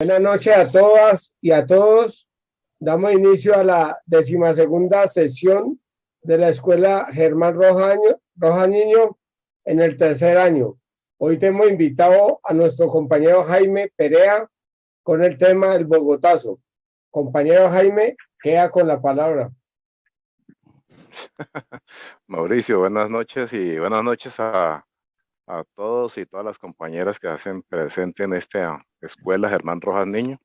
Buenas noches a todas y a todos. Damos inicio a la 12ª sesión de la Escuela Germán Roja Niño en el tercer año. Hoy tenemos invitado a nuestro compañero Jaime Perea con el tema del Bogotazo. Compañero Jaime, queda con la palabra. Mauricio, buenas noches y buenas noches a todos y todas las compañeras que hacen presente en esta escuela Germán Rojas Niño.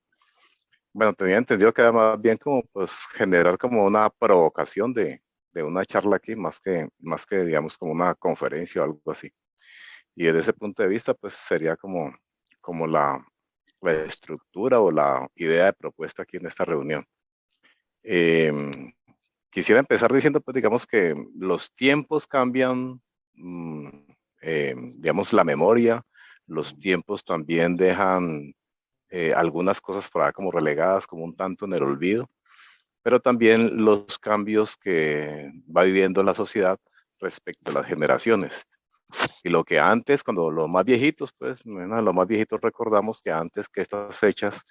Bueno, tenía entendido que era más bien como pues generar como una provocación de una charla aquí, más que digamos como una conferencia o algo así. Y desde ese punto de vista pues sería como la estructura o la idea de propuesta aquí en esta reunión. Eh, Quisiera empezar diciendo, pues, digamos que los tiempos cambian, digamos, la memoria, los tiempos también dejan algunas cosas por ahí como relegadas, como un tanto en el olvido, pero también los cambios que va viviendo la sociedad respecto a las generaciones. Y lo que antes, cuando los más viejitos, pues, bueno, los más viejitos recordamos que antes que estas fechas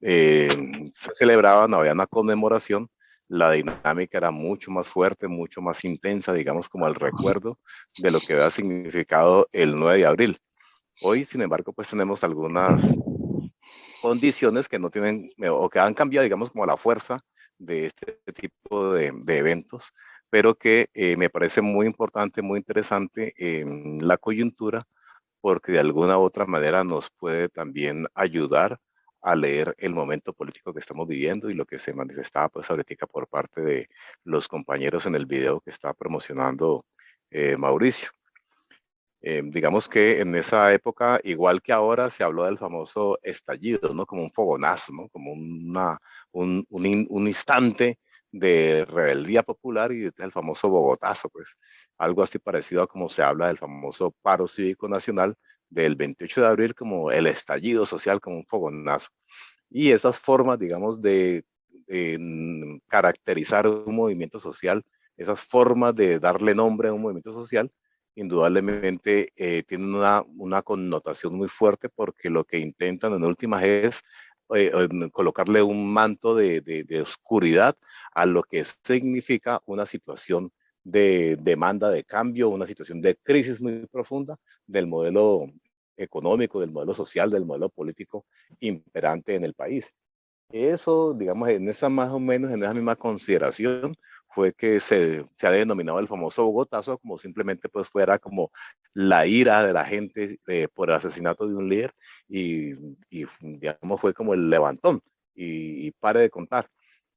eh, se celebraban, había una conmemoración, la dinámica era mucho más fuerte, mucho más intensa, digamos, como el recuerdo de lo que había significado el 9 de abril. Hoy, sin embargo, pues tenemos algunas condiciones que no tienen o que han cambiado, digamos, como la fuerza de este tipo de eventos, pero que me parece muy importante, muy interesante en la coyuntura porque de alguna u otra manera nos puede también ayudar a leer el momento político que estamos viviendo y lo que se manifestaba pues ahorita por parte de los compañeros en el video que está promocionando Mauricio. Digamos que en esa época, igual que ahora, se habló del famoso estallido, ¿no? Como un fogonazo, ¿no? Como un instante de rebeldía popular y el famoso Bogotazo, pues algo así parecido a como se habla del famoso paro cívico nacional del 28 de abril como el estallido social, como un fogonazo. Y esas formas, digamos, de caracterizar un movimiento social, esas formas de darle nombre a un movimiento social, indudablemente tienen una connotación muy fuerte porque lo que intentan en últimas es colocarle un manto de oscuridad a lo que significa una situación de demanda de cambio, una situación de crisis muy profunda del modelo económico, del modelo social, del modelo político imperante en el país. Eso, digamos, en esa más o menos, en esa misma consideración, fue que se ha denominado el famoso Bogotazo, como simplemente pues fuera como la ira de la gente por el asesinato de un líder y digamos, fue como el levantón y pare de contar.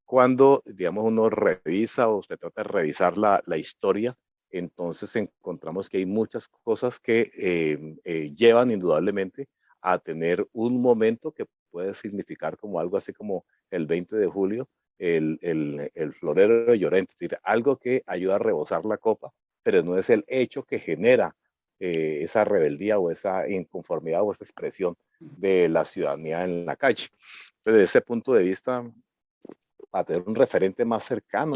Cuando, digamos, uno revisa o se trata de revisar la historia, entonces encontramos que hay muchas cosas que llevan indudablemente a tener un momento que puede significar como algo así como el 20 de julio, el florero de Llorente, es decir, algo que ayuda a rebosar la copa, pero no es el hecho que genera esa rebeldía o esa inconformidad o esa expresión de la ciudadanía en la calle. Entonces, desde ese punto de vista, para tener un referente más cercano,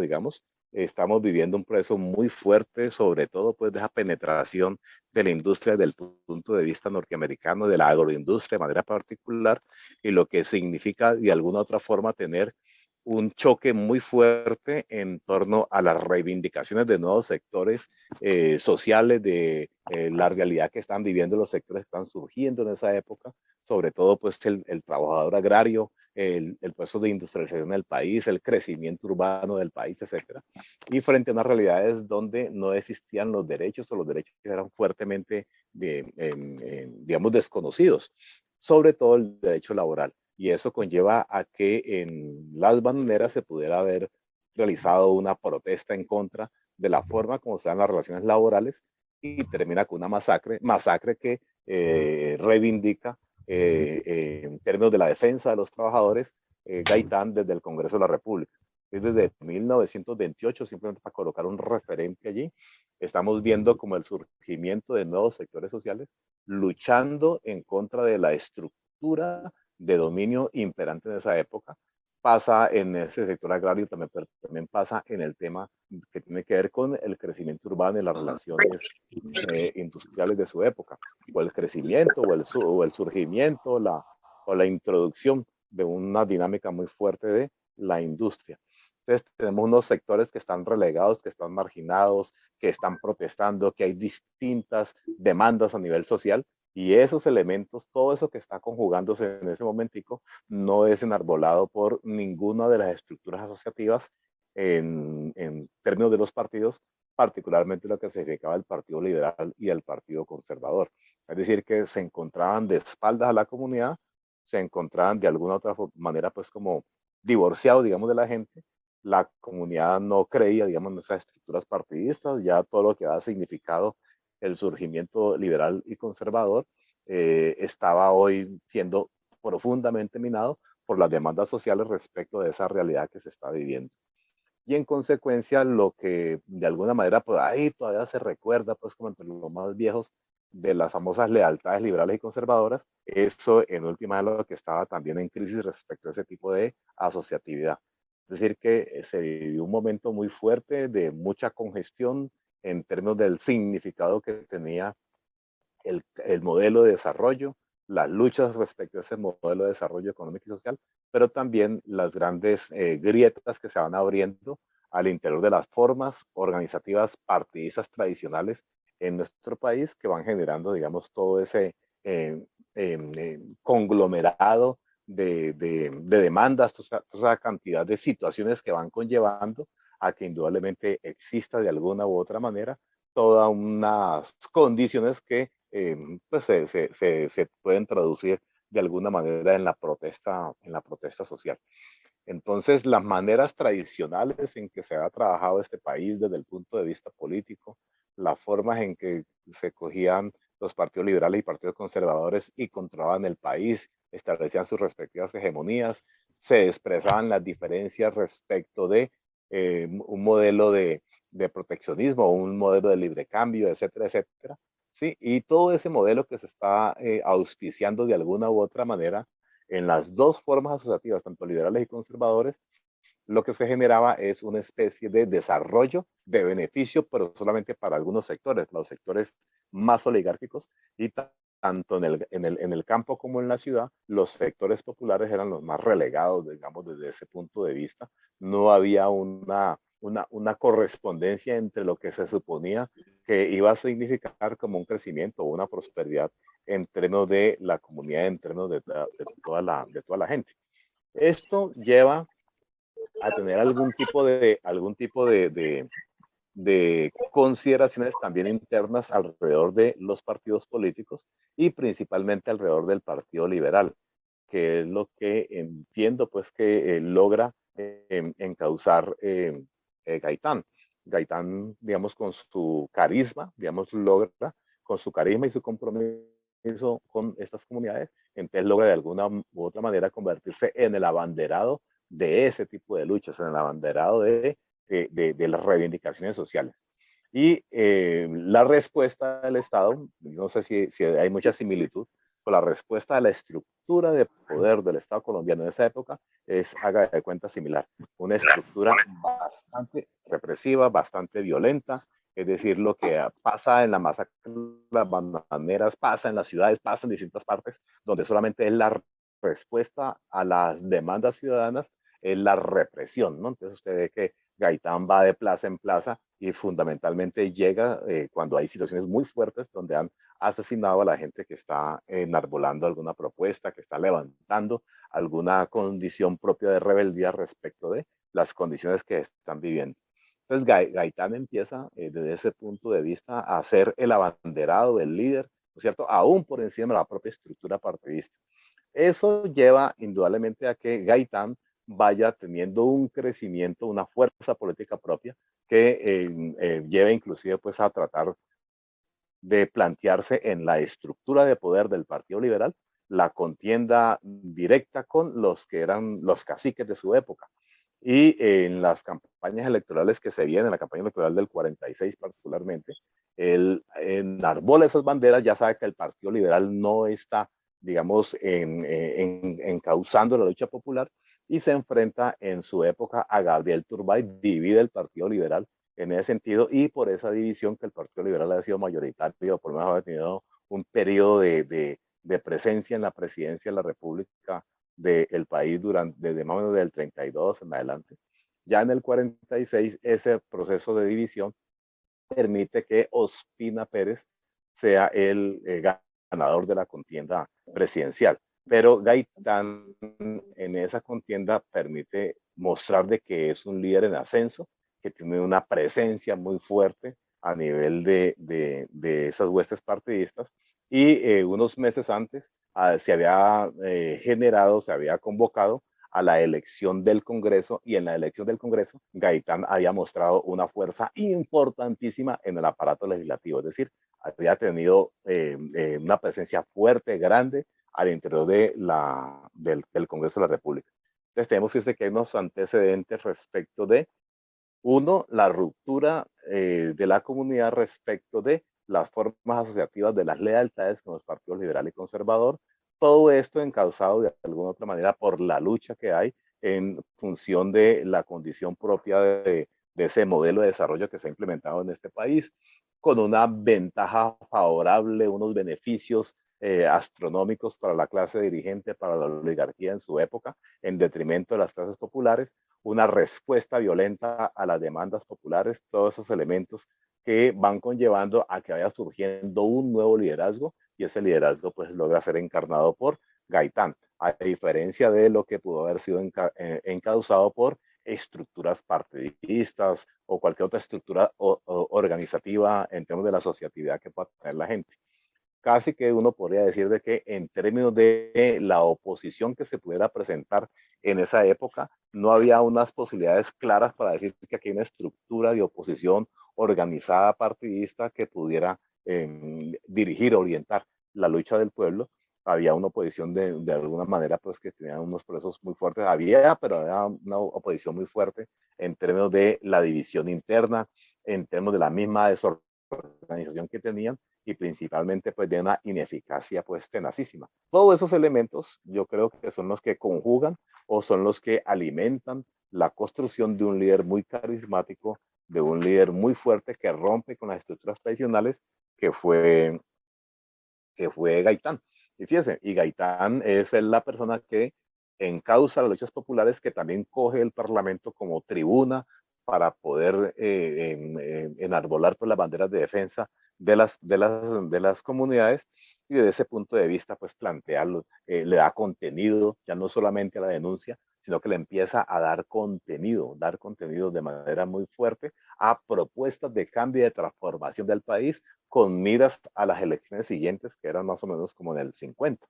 digamos, estamos viviendo un proceso muy fuerte, sobre todo pues de esa penetración de la industria desde el punto de vista norteamericano, de la agroindustria de manera particular, y lo que significa de alguna otra forma tener un choque muy fuerte en torno a las reivindicaciones de nuevos sectores sociales, de la realidad que están viviendo los sectores que están surgiendo en esa época, sobre todo pues el trabajador agrario, el proceso de industrialización del país, el crecimiento urbano del país, etcétera. Y frente a unas realidades donde no existían los derechos o los derechos eran fuertemente, digamos, desconocidos, sobre todo el derecho laboral. Y eso conlleva a que en las banderas se pudiera haber realizado una protesta en contra de la forma como se dan las relaciones laborales y termina con una masacre que reivindica en términos de la defensa de los trabajadores, Gaitán desde el Congreso de la República. Es desde 1928, simplemente para colocar un referente allí, estamos viendo como el surgimiento de nuevos sectores sociales luchando en contra de la estructura de dominio imperante en esa época. Pasa en ese sector agrario también, pero también pasa en el tema que tiene que ver con el crecimiento urbano y las relaciones industriales de su época, o el crecimiento, o el surgimiento, o la introducción de una dinámica muy fuerte de la industria. Entonces tenemos unos sectores que están relegados, que están marginados, que están protestando, que hay distintas demandas a nivel social, y esos elementos, todo eso que está conjugándose en ese momentico, no es enarbolado por ninguna de las estructuras asociativas en términos de los partidos, particularmente lo que significaba el Partido Liberal y el Partido Conservador. Es decir, que se encontraban de espaldas a la comunidad, se encontraban de alguna otra manera pues como divorciados, digamos, de la gente. La comunidad no creía, digamos, en esas estructuras partidistas, ya todo lo que ha significado el surgimiento liberal y conservador estaba hoy siendo profundamente minado por las demandas sociales respecto de esa realidad que se está viviendo. Y en consecuencia, lo que de alguna manera por ahí todavía se recuerda, pues como entre los más viejos, de las famosas lealtades liberales y conservadoras, eso en última es lo que estaba también en crisis respecto a ese tipo de asociatividad. Es decir, que se vivió un momento muy fuerte de mucha congestión en términos del significado que tenía el modelo de desarrollo, las luchas respecto a ese modelo de desarrollo económico y social, pero también las grandes grietas que se van abriendo al interior de las formas organizativas partidistas tradicionales en nuestro país que van generando, digamos, todo ese conglomerado de demandas, toda esa cantidad de situaciones que van conllevando a que indudablemente exista de alguna u otra manera todas unas condiciones que pues se pueden traducir de alguna manera en la protesta social. Entonces, las maneras tradicionales en que se ha trabajado este país desde el punto de vista político, las formas en que se cogían los partidos liberales y partidos conservadores y controlaban el país, establecían sus respectivas hegemonías, se expresaban las diferencias respecto de un modelo de proteccionismo, un modelo de libre cambio, etcétera, etcétera. ¿Sí? Y todo ese modelo que se está auspiciando de alguna u otra manera en las dos formas asociativas, tanto liberales y conservadores, lo que se generaba es una especie de desarrollo de beneficio, pero solamente para algunos sectores, los sectores más oligárquicos, y tanto en el campo como en la ciudad, los sectores populares eran los más relegados, digamos, desde ese punto de vista. No había una correspondencia entre lo que se suponía que iba a significar como un crecimiento o una prosperidad en términos de la comunidad, en términos de toda la gente. Esto lleva a tener algún tipo de consideraciones también internas alrededor de los partidos políticos y principalmente alrededor del Partido Liberal, que es lo que entiendo pues que logra encauzar Gaitán. Gaitán, digamos, con su carisma, digamos, logra con su carisma y su compromiso con estas comunidades, entonces logra de alguna u otra manera convertirse en el abanderado de ese tipo de luchas, en el abanderado de las reivindicaciones sociales. Y la respuesta del Estado, no sé si hay mucha similitud, con la respuesta de la estructura de poder del Estado colombiano en esa época es, haga de cuenta, similar. Una estructura bastante represiva, bastante violenta, es decir, lo que pasa en la masacre, las bananeras, pasa en las ciudades, pasa en distintas partes, donde solamente es la respuesta a las demandas ciudadanas, es la represión, ¿no? Entonces usted ve que Gaitán va de plaza en plaza y fundamentalmente llega cuando hay situaciones muy fuertes donde han asesinado a la gente que está enarbolando alguna propuesta, que está levantando alguna condición propia de rebeldía respecto de las condiciones que están viviendo. Entonces Gaitán empieza desde ese punto de vista a ser el abanderado, el líder, ¿no es cierto? Aún por encima de la propia estructura partidista. Eso lleva indudablemente a que Gaitán vaya teniendo un crecimiento, una fuerza política propia que lleva inclusive pues a tratar de plantearse en la estructura de poder del Partido Liberal la contienda directa con los que eran los caciques de su época. Y en las campañas electorales que se vienen, en la campaña electoral del 46 particularmente, él enarbola esas banderas, ya sabe que el Partido Liberal no está, digamos, encauzando la lucha popular y se enfrenta en su época a Gabriel Turbay, divide el Partido Liberal en ese sentido y por esa división que el Partido Liberal ha sido mayoritario, por lo menos ha tenido un periodo de presencia en la presidencia de la República del país desde más o menos del 32 en adelante. Ya en el 46, ese proceso de división permite que Ospina Pérez sea el ganador de la contienda presidencial. Pero Gaitán en esa contienda permite mostrar de que es un líder en ascenso, que tiene una presencia muy fuerte a nivel de esas huestes partidistas. Y unos meses antes se había se había convocado a la elección del Congreso, y en la elección del Congreso Gaitán había mostrado una fuerza importantísima en el aparato legislativo, es decir, había tenido una presencia fuerte, grande al interior del Congreso de la República. Entonces tenemos que hay unos antecedentes respecto de, uno, la ruptura de la comunidad respecto de las formas asociativas de las lealtades con los partidos liberal y conservador. Todo esto encauzado de alguna otra manera por la lucha que hay en función de la condición propia de ese modelo de desarrollo que se ha implementado en este país, con una ventaja favorable, unos beneficios astronómicos para la clase dirigente, para la oligarquía en su época, en detrimento de las clases populares, una respuesta violenta a las demandas populares, todos esos elementos que van conllevando a que vaya surgiendo un nuevo liderazgo, y ese liderazgo pues logra ser encarnado por Gaitán, a diferencia de lo que pudo haber sido encauzado por estructuras partidistas o cualquier otra estructura organizativa en términos de la asociatividad que pueda tener la gente. Casi que uno podría decir de que en términos de la oposición que se pudiera presentar en esa época, no había unas posibilidades claras para decir que aquí hay una estructura de oposición organizada partidista que pudiera dirigir, orientar la lucha del pueblo. Había una oposición de alguna manera pues que tenía unos procesos muy fuertes, pero había una oposición muy fuerte en términos de la división interna, en términos de la misma desorganización que tenían, y principalmente pues de una ineficacia pues tenacísima. Todos esos elementos yo creo que son los que conjugan o son los que alimentan la construcción de un líder muy carismático, de un líder muy fuerte que rompe con las estructuras tradicionales, que fue, que fue Gaitán. Y fíjense, y Gaitán es la persona que encausa las luchas populares, que también coge el Parlamento como tribuna para poder enarbolar pues, las banderas de defensa de las comunidades, y desde ese punto de vista pues plantearlo, le da contenido ya no solamente a la denuncia, sino que le empieza a dar contenido de manera muy fuerte a propuestas de cambio y de transformación del país, con miras a las elecciones siguientes, que eran más o menos como en el 50.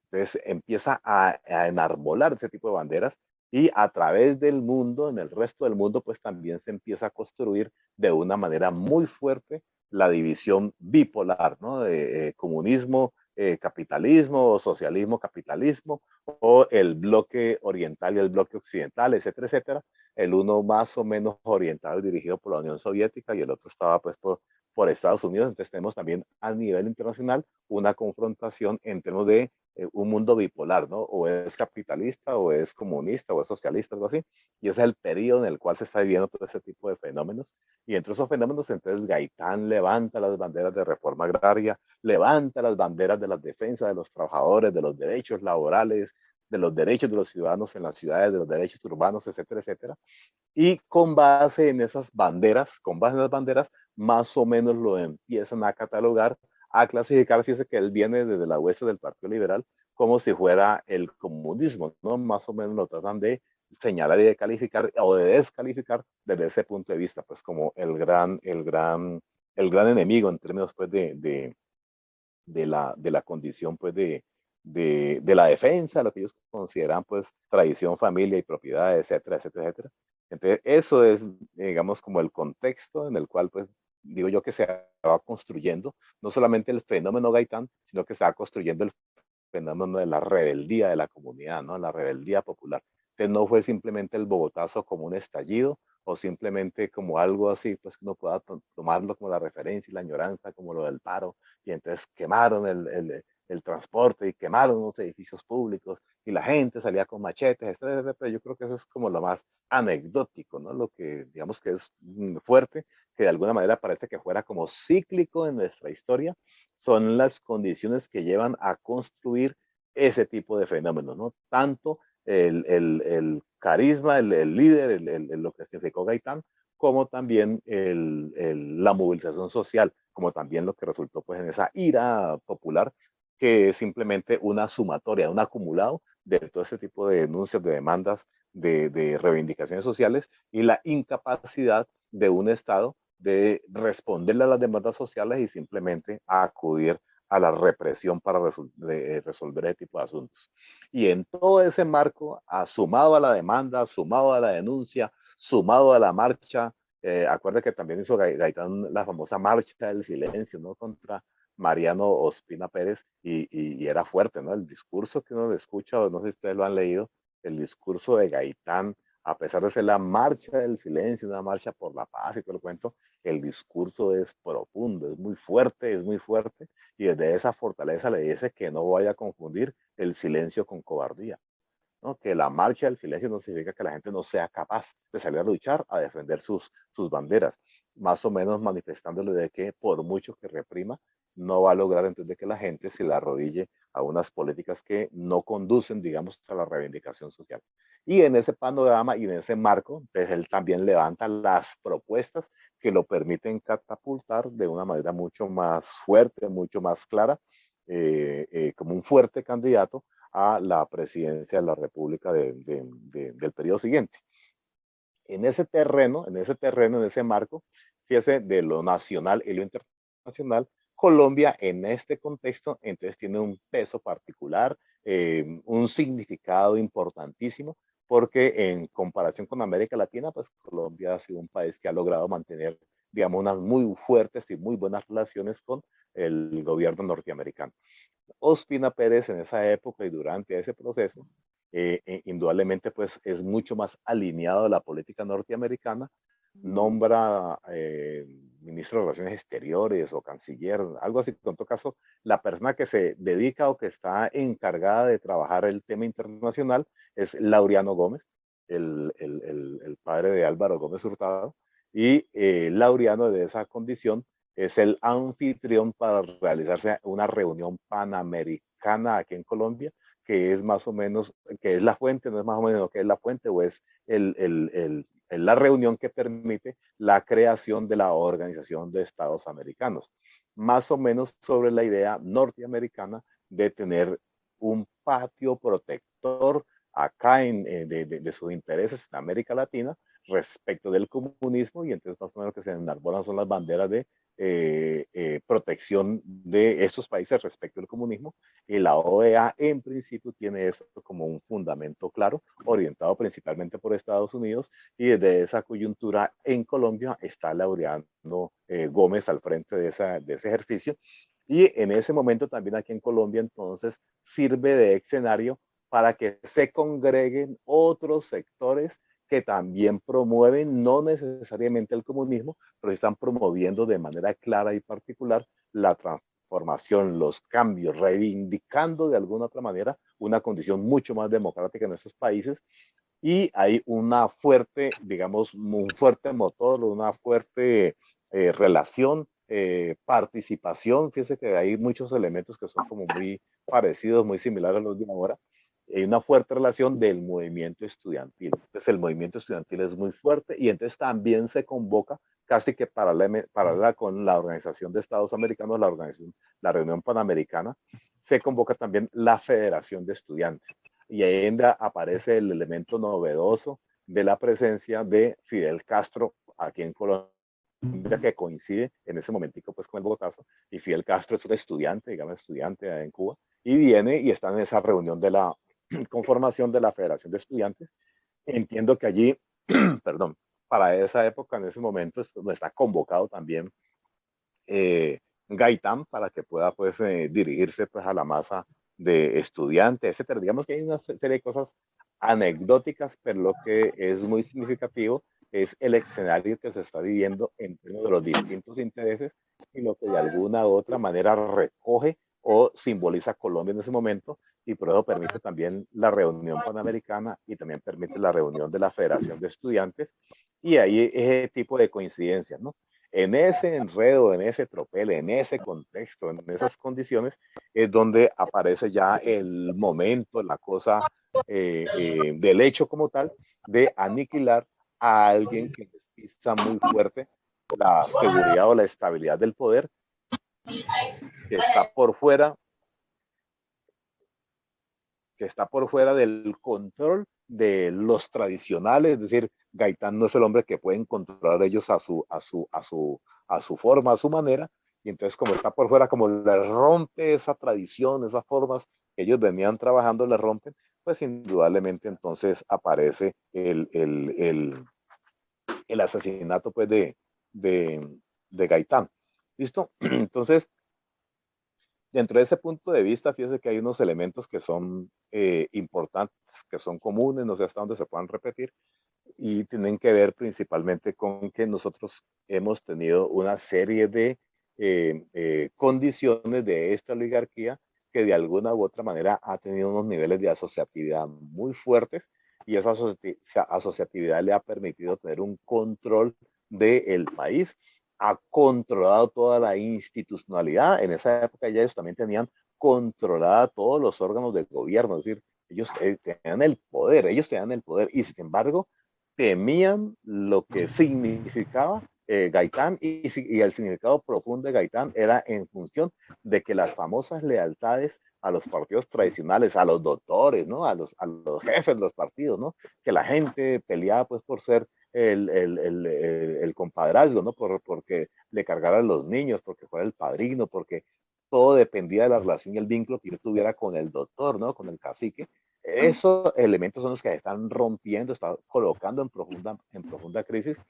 Entonces empieza a enarbolar ese tipo de banderas, y a través del mundo, en el resto del mundo, pues también se empieza a construir de una manera muy fuerte la división bipolar, ¿no? De comunismo, capitalismo, o socialismo, capitalismo, o el bloque oriental y el bloque occidental, etcétera, etcétera. El uno más o menos orientado y dirigido por la Unión Soviética, y el otro estaba pues por Estados Unidos. Entonces tenemos también a nivel internacional una confrontación en términos de un mundo bipolar, ¿no? O es capitalista, o es comunista, o es socialista, algo así. Y ese es el periodo en el cual se está viviendo todo ese tipo de fenómenos. Y entre esos fenómenos, entonces Gaitán levanta las banderas de reforma agraria, levanta las banderas de la defensa de los trabajadores, de los derechos laborales, de los derechos de los ciudadanos en las ciudades, de los derechos urbanos, etcétera, etcétera. Y con base en las banderas, más o menos lo empiezan a catalogar, a clasificar. Fíjese que él viene desde la hueste del Partido Liberal como si fuera el comunismo, ¿no? Más o menos lo tratan de señalar y de calificar o de descalificar desde ese punto de vista, pues como el gran enemigo en términos pues de la condición pues de la defensa, lo que ellos consideran pues tradición, familia y propiedad, etcétera, etcétera, etcétera. Entonces, eso es, digamos, como el contexto en el cual, pues, digo yo que se va construyendo, no solamente el fenómeno Gaitán, sino que se va construyendo el fenómeno de la rebeldía de la comunidad, ¿no? La rebeldía popular. Entonces, no fue simplemente el Bogotazo como un estallido, o simplemente como algo así, pues que uno pueda tomarlo como la referencia y la añoranza, como lo del paro, y entonces quemaron el transporte y quemaron unos edificios públicos y la gente salía con machetes, etcétera, etcétera. Yo creo que eso es como lo más anecdótico, ¿no? Lo que digamos que es fuerte, que de alguna manera parece que fuera como cíclico en nuestra historia, son las condiciones que llevan a construir ese tipo de fenómenos, ¿no? Tanto el carisma, el líder, lo que significó Gaitán, como también la movilización social, como también lo que resultó pues en esa ira popular, que es simplemente una sumatoria, un acumulado de todo ese tipo de denuncias, de demandas, de reivindicaciones sociales y la incapacidad de un Estado de responderle a las demandas sociales y simplemente a acudir a la represión para resolver ese tipo de asuntos. Y en todo ese marco, sumado a la demanda, sumado a la denuncia, sumado a la marcha, acuerda que también hizo Gaitán la famosa marcha del silencio, ¿no? Contra Mariano Ospina Pérez, y era fuerte, ¿no? El discurso que uno le escucha, o no sé si ustedes lo han leído, el discurso de Gaitán, a pesar de ser la marcha del silencio, una marcha por la paz y todo el cuento, el discurso es profundo, es muy fuerte, y desde esa fortaleza le dice que no vaya a confundir el silencio con cobardía, ¿no? Que la marcha del silencio no significa que la gente no sea capaz de salir a luchar, a defender sus banderas, más o menos manifestándole de que por mucho que reprima, no va a lograr entonces que la gente se la arrodille a unas políticas que no conducen, digamos, a la reivindicación social. Y en ese panorama y en ese marco, pues él también levanta las propuestas que lo permiten catapultar de una manera mucho más fuerte, mucho más clara, como un fuerte candidato a la presidencia de la República del periodo siguiente. En ese marco, fíjese, de lo nacional y lo internacional, Colombia en este contexto entonces tiene un peso particular, un significado importantísimo, porque en comparación con América Latina, pues Colombia ha sido un país que ha logrado mantener, digamos, unas muy fuertes y muy buenas relaciones con el gobierno norteamericano. Ospina Pérez en esa época y durante ese proceso, indudablemente pues es mucho más alineado a la política norteamericana, nombra ministro de Relaciones Exteriores o canciller, algo así. En todo caso, la persona que se dedica o que está encargada de trabajar el tema internacional es Laureano Gómez, el padre de Álvaro Gómez Hurtado, y Laureano de esa condición es el anfitrión para realizarse una reunión panamericana aquí en Colombia, que es más o menos, que es la fuente, no es más o menos lo que es la fuente, o es la reunión que permite la creación de la Organización de Estados Americanos, más o menos sobre la idea norteamericana de tener un patio protector acá de sus intereses en América Latina respecto del comunismo, y entonces más o menos lo que se enarbolan son las banderas de protección de estos países respecto al comunismo, y la OEA en principio tiene eso como un fundamento claro, orientado principalmente por Estados Unidos, y desde esa coyuntura en Colombia está Laureano Gómez al frente de ese ejercicio, y en ese momento también aquí en Colombia entonces sirve de escenario para que se congreguen otros sectores que también promueven no necesariamente el comunismo, pero están promoviendo de manera clara y particular la transformación, los cambios, reivindicando de alguna otra manera una condición mucho más democrática en esos países. Y hay una fuerte, digamos, un fuerte motor, una fuerte relación, participación. Fíjese que hay muchos elementos que son como muy parecidos, muy similares a los de ahora. Hay una fuerte relación del movimiento estudiantil. Entonces el movimiento estudiantil es muy fuerte, y entonces también se convoca casi que paralela con la Organización de Estados Americanos, la Reunión Panamericana, se convoca también la Federación de Estudiantes. Y ahí aparece el elemento novedoso de la presencia de Fidel Castro aquí en Colombia, que coincide en ese momentico pues con el Bogotazo, y Fidel Castro es un estudiante, digamos estudiante en Cuba, y viene y está en esa reunión de la conformación de la Federación de Estudiantes. Entiendo que allí, perdón, para esa época, en ese momento, está convocado también Gaitán para que pueda pues dirigirse pues a la masa de estudiantes, etcétera. Digamos que hay una serie de cosas anecdóticas, pero lo que es muy significativo es el escenario que se está viviendo en términos de los distintos intereses, y lo que de alguna u otra manera recoge o simboliza Colombia en ese momento, y por eso permite también la reunión panamericana y también permite la reunión de la Federación de Estudiantes, y ahí ese tipo de coincidencias, ¿no? En ese enredo, en ese tropel, en ese contexto, en esas condiciones, es donde aparece ya el momento, la cosa del hecho como tal, de aniquilar a alguien que les pisa muy fuerte la seguridad o la estabilidad del poder, que está por fuera, que está por fuera del control de los tradicionales, es decir, Gaitán no es el hombre que pueden controlar ellos a su forma, a su manera, y entonces como está por fuera, como le rompe esa tradición, esas formas que ellos venían trabajando, le rompen, pues indudablemente entonces aparece el asesinato pues de Gaitán. ¿Listo? Entonces, dentro de ese punto de vista, fíjese que hay unos elementos que son importantes, que son comunes, no sé hasta dónde se puedan repetir, y tienen que ver principalmente con que nosotros hemos tenido una serie de condiciones de esta oligarquía que de alguna u otra manera ha tenido unos niveles de asociatividad muy fuertes, y esa asociatividad le ha permitido tener un control del país, ha controlado toda la institucionalidad. En esa época ya ellos también tenían controlada todos los órganos del gobierno, es decir, ellos ellos tenían el poder, y sin embargo temían lo que significaba Gaitán, y el significado profundo de Gaitán era en función de que las famosas lealtades a los partidos tradicionales, a los doctores, ¿no? A los jefes de los partidos, ¿no? Que la gente peleaba pues por ser el compadrazgo, ¿no? Porque le cargaran los niños, porque fuera el padrino, porque todo dependía de la relación y el vínculo que yo tuviera con el doctor, ¿no? Con el cacique. Esos elementos son los que se están rompiendo, están colocando en profunda crisis,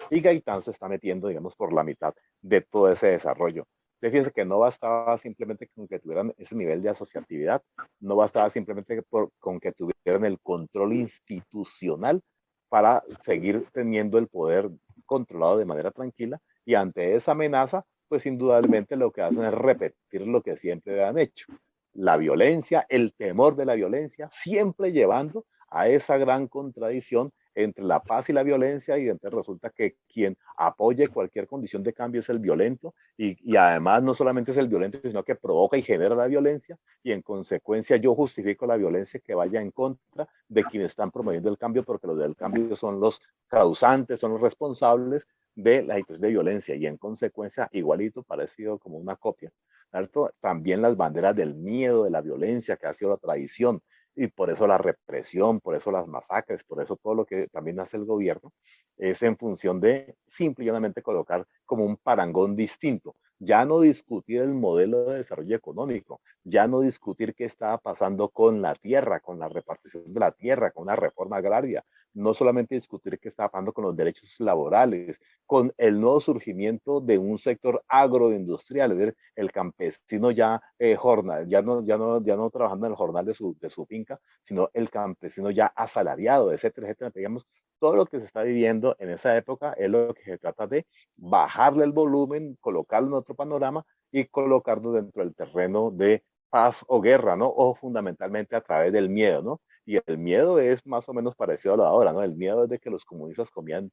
y Gaitán se está metiendo, digamos, por la mitad de todo ese desarrollo. Fíjense que no bastaba simplemente con que tuvieran ese nivel de asociatividad, no bastaba simplemente con que tuvieran el control institucional para seguir teniendo el poder controlado de manera tranquila, y ante esa amenaza, pues indudablemente lo que hacen es repetir lo que siempre han hecho: la violencia, el temor de la violencia, siempre llevando a esa gran contradicción entre la paz y la violencia, y entonces resulta que quien apoye cualquier condición de cambio es el violento, y además no solamente es el violento, sino que provoca y genera la violencia, y en consecuencia yo justifico la violencia que vaya en contra de quienes están promoviendo el cambio, porque los del cambio son los causantes, son los responsables de la situación de violencia, y en consecuencia, igualito, parecido como una copia, ¿cierto? También las banderas del miedo, de la violencia, que ha sido la tradición, y por eso la represión, por eso las masacres, por eso todo lo que también hace el gobierno, es en función de simple y llanamente colocar como un parangón distinto. Ya no discutir el modelo de desarrollo económico, ya no discutir qué estaba pasando con la tierra, con la repartición de la tierra, con la reforma agraria, no solamente discutir qué estaba pasando con los derechos laborales, con el nuevo surgimiento de un sector agroindustrial, es decir, el campesino ya ya no trabajando en el jornal de su finca, sino el campesino ya asalariado, etcétera, etcétera. Digamos, todo lo que se está viviendo en esa época es lo que se trata de bajarle el volumen, colocarlo en otro panorama y colocarlo dentro del terreno de paz o guerra, ¿no? O fundamentalmente a través del miedo, ¿no? Y el miedo es más o menos parecido a lo de ahora, ¿no? El miedo es de que los comunistas comían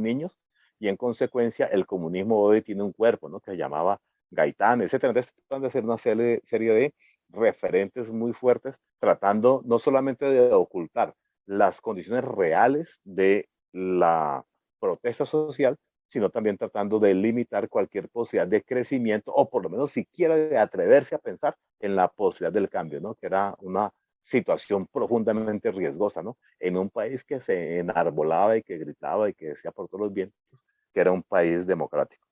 niños, y en consecuencia el comunismo hoy tiene un cuerpo, ¿no? Que se llamaba Gaitán, etcétera. Entonces tratan de hacer una serie de referentes muy fuertes, tratando no solamente de ocultar las condiciones reales de la protesta social, sino también tratando de limitar cualquier posibilidad de crecimiento, o por lo menos siquiera de atreverse a pensar en la posibilidad del cambio, ¿no? Que era una situación profundamente riesgosa, ¿no? En un país que se enarbolaba y que gritaba y que decía por todos los vientos que era un país democrático.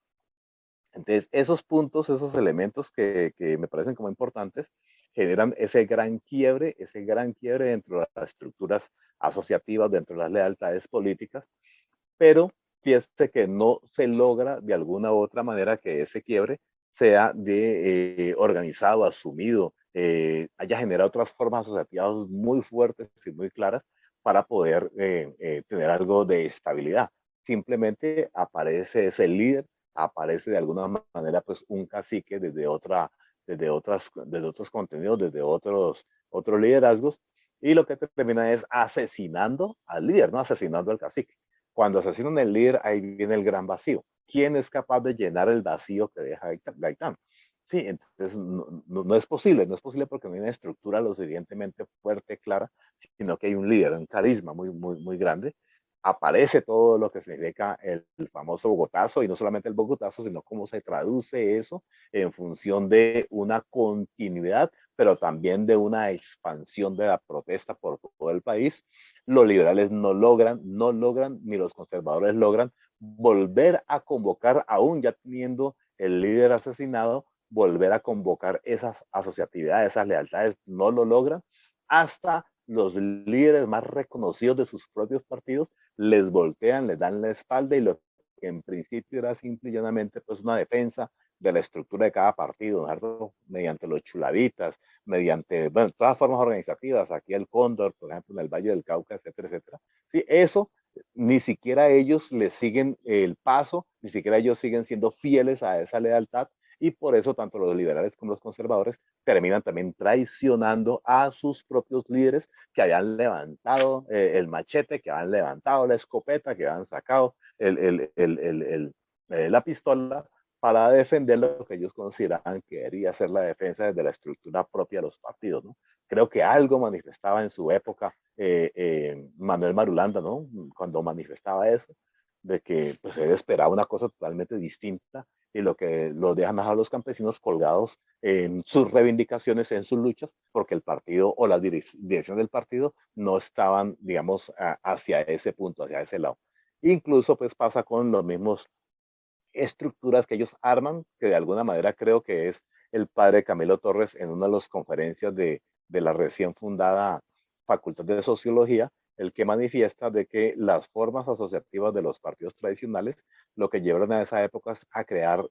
Entonces, esos puntos, esos elementos que me parecen como importantes, generan ese gran quiebre dentro de las estructuras asociativas, dentro de las lealtades políticas, pero fíjese que no se logra de alguna u otra manera que ese quiebre sea organizado, asumido, haya generado otras formas asociativas muy fuertes y muy claras para poder tener algo de estabilidad. Simplemente aparece ese líder, aparece de alguna manera pues un cacique desde otra desde otros contenidos, desde otros liderazgos, y lo que termina es asesinando al líder, no asesinando al cacique. Cuando asesinan al líder, ahí viene el gran vacío. ¿Quién es capaz de llenar el vacío que deja Gaitán? Sí, entonces no es posible, no es posible porque no hay una estructura lo suficientemente fuerte, clara, sino que hay un líder, un carisma muy grande. Aparece todo lo que significa el famoso Bogotazo, y no solamente el Bogotazo, sino cómo se traduce eso en función de una continuidad, pero también de una expansión de la protesta por todo el país. Los liberales no logran, ni los conservadores logran volver a convocar, aún ya teniendo el líder asesinado, volver a convocar esas asociatividades, esas lealtades, no lo logran, hasta los líderes más reconocidos de sus propios partidos les voltean, les dan la espalda, y lo que en principio era simple y llanamente pues una defensa de la estructura de cada partido, ¿no? Mediante los chulavitas, mediante, bueno, todas formas organizativas, aquí el Cóndor, por ejemplo, en el Valle del Cauca, etcétera, etcétera. Sí, eso ni siquiera ellos le siguen el paso, ni siquiera ellos siguen siendo fieles a esa lealtad, y por eso tanto los liberales como los conservadores terminan también traicionando a sus propios líderes que habían levantado el machete, que habían levantado la escopeta, que habían sacado la pistola para defender lo que ellos consideraban que debería ser la defensa desde la estructura propia de los partidos, ¿no? Creo que algo manifestaba en su época Manuel Marulanda, ¿no? Cuando manifestaba eso, de que pues él esperaba una cosa totalmente distinta, y lo que los dejan a los campesinos colgados en sus reivindicaciones, en sus luchas, porque el partido o la dirección del partido no estaban, digamos, hacia ese punto, hacia ese lado. Incluso pues pasa con los mismos estructuras que ellos arman, que de alguna manera creo que es el padre Camilo Torres en una de las conferencias de la recién fundada Facultad de Sociología, el que manifiesta de que las formas asociativas de los partidos tradicionales lo que llevaron a esa época es a crear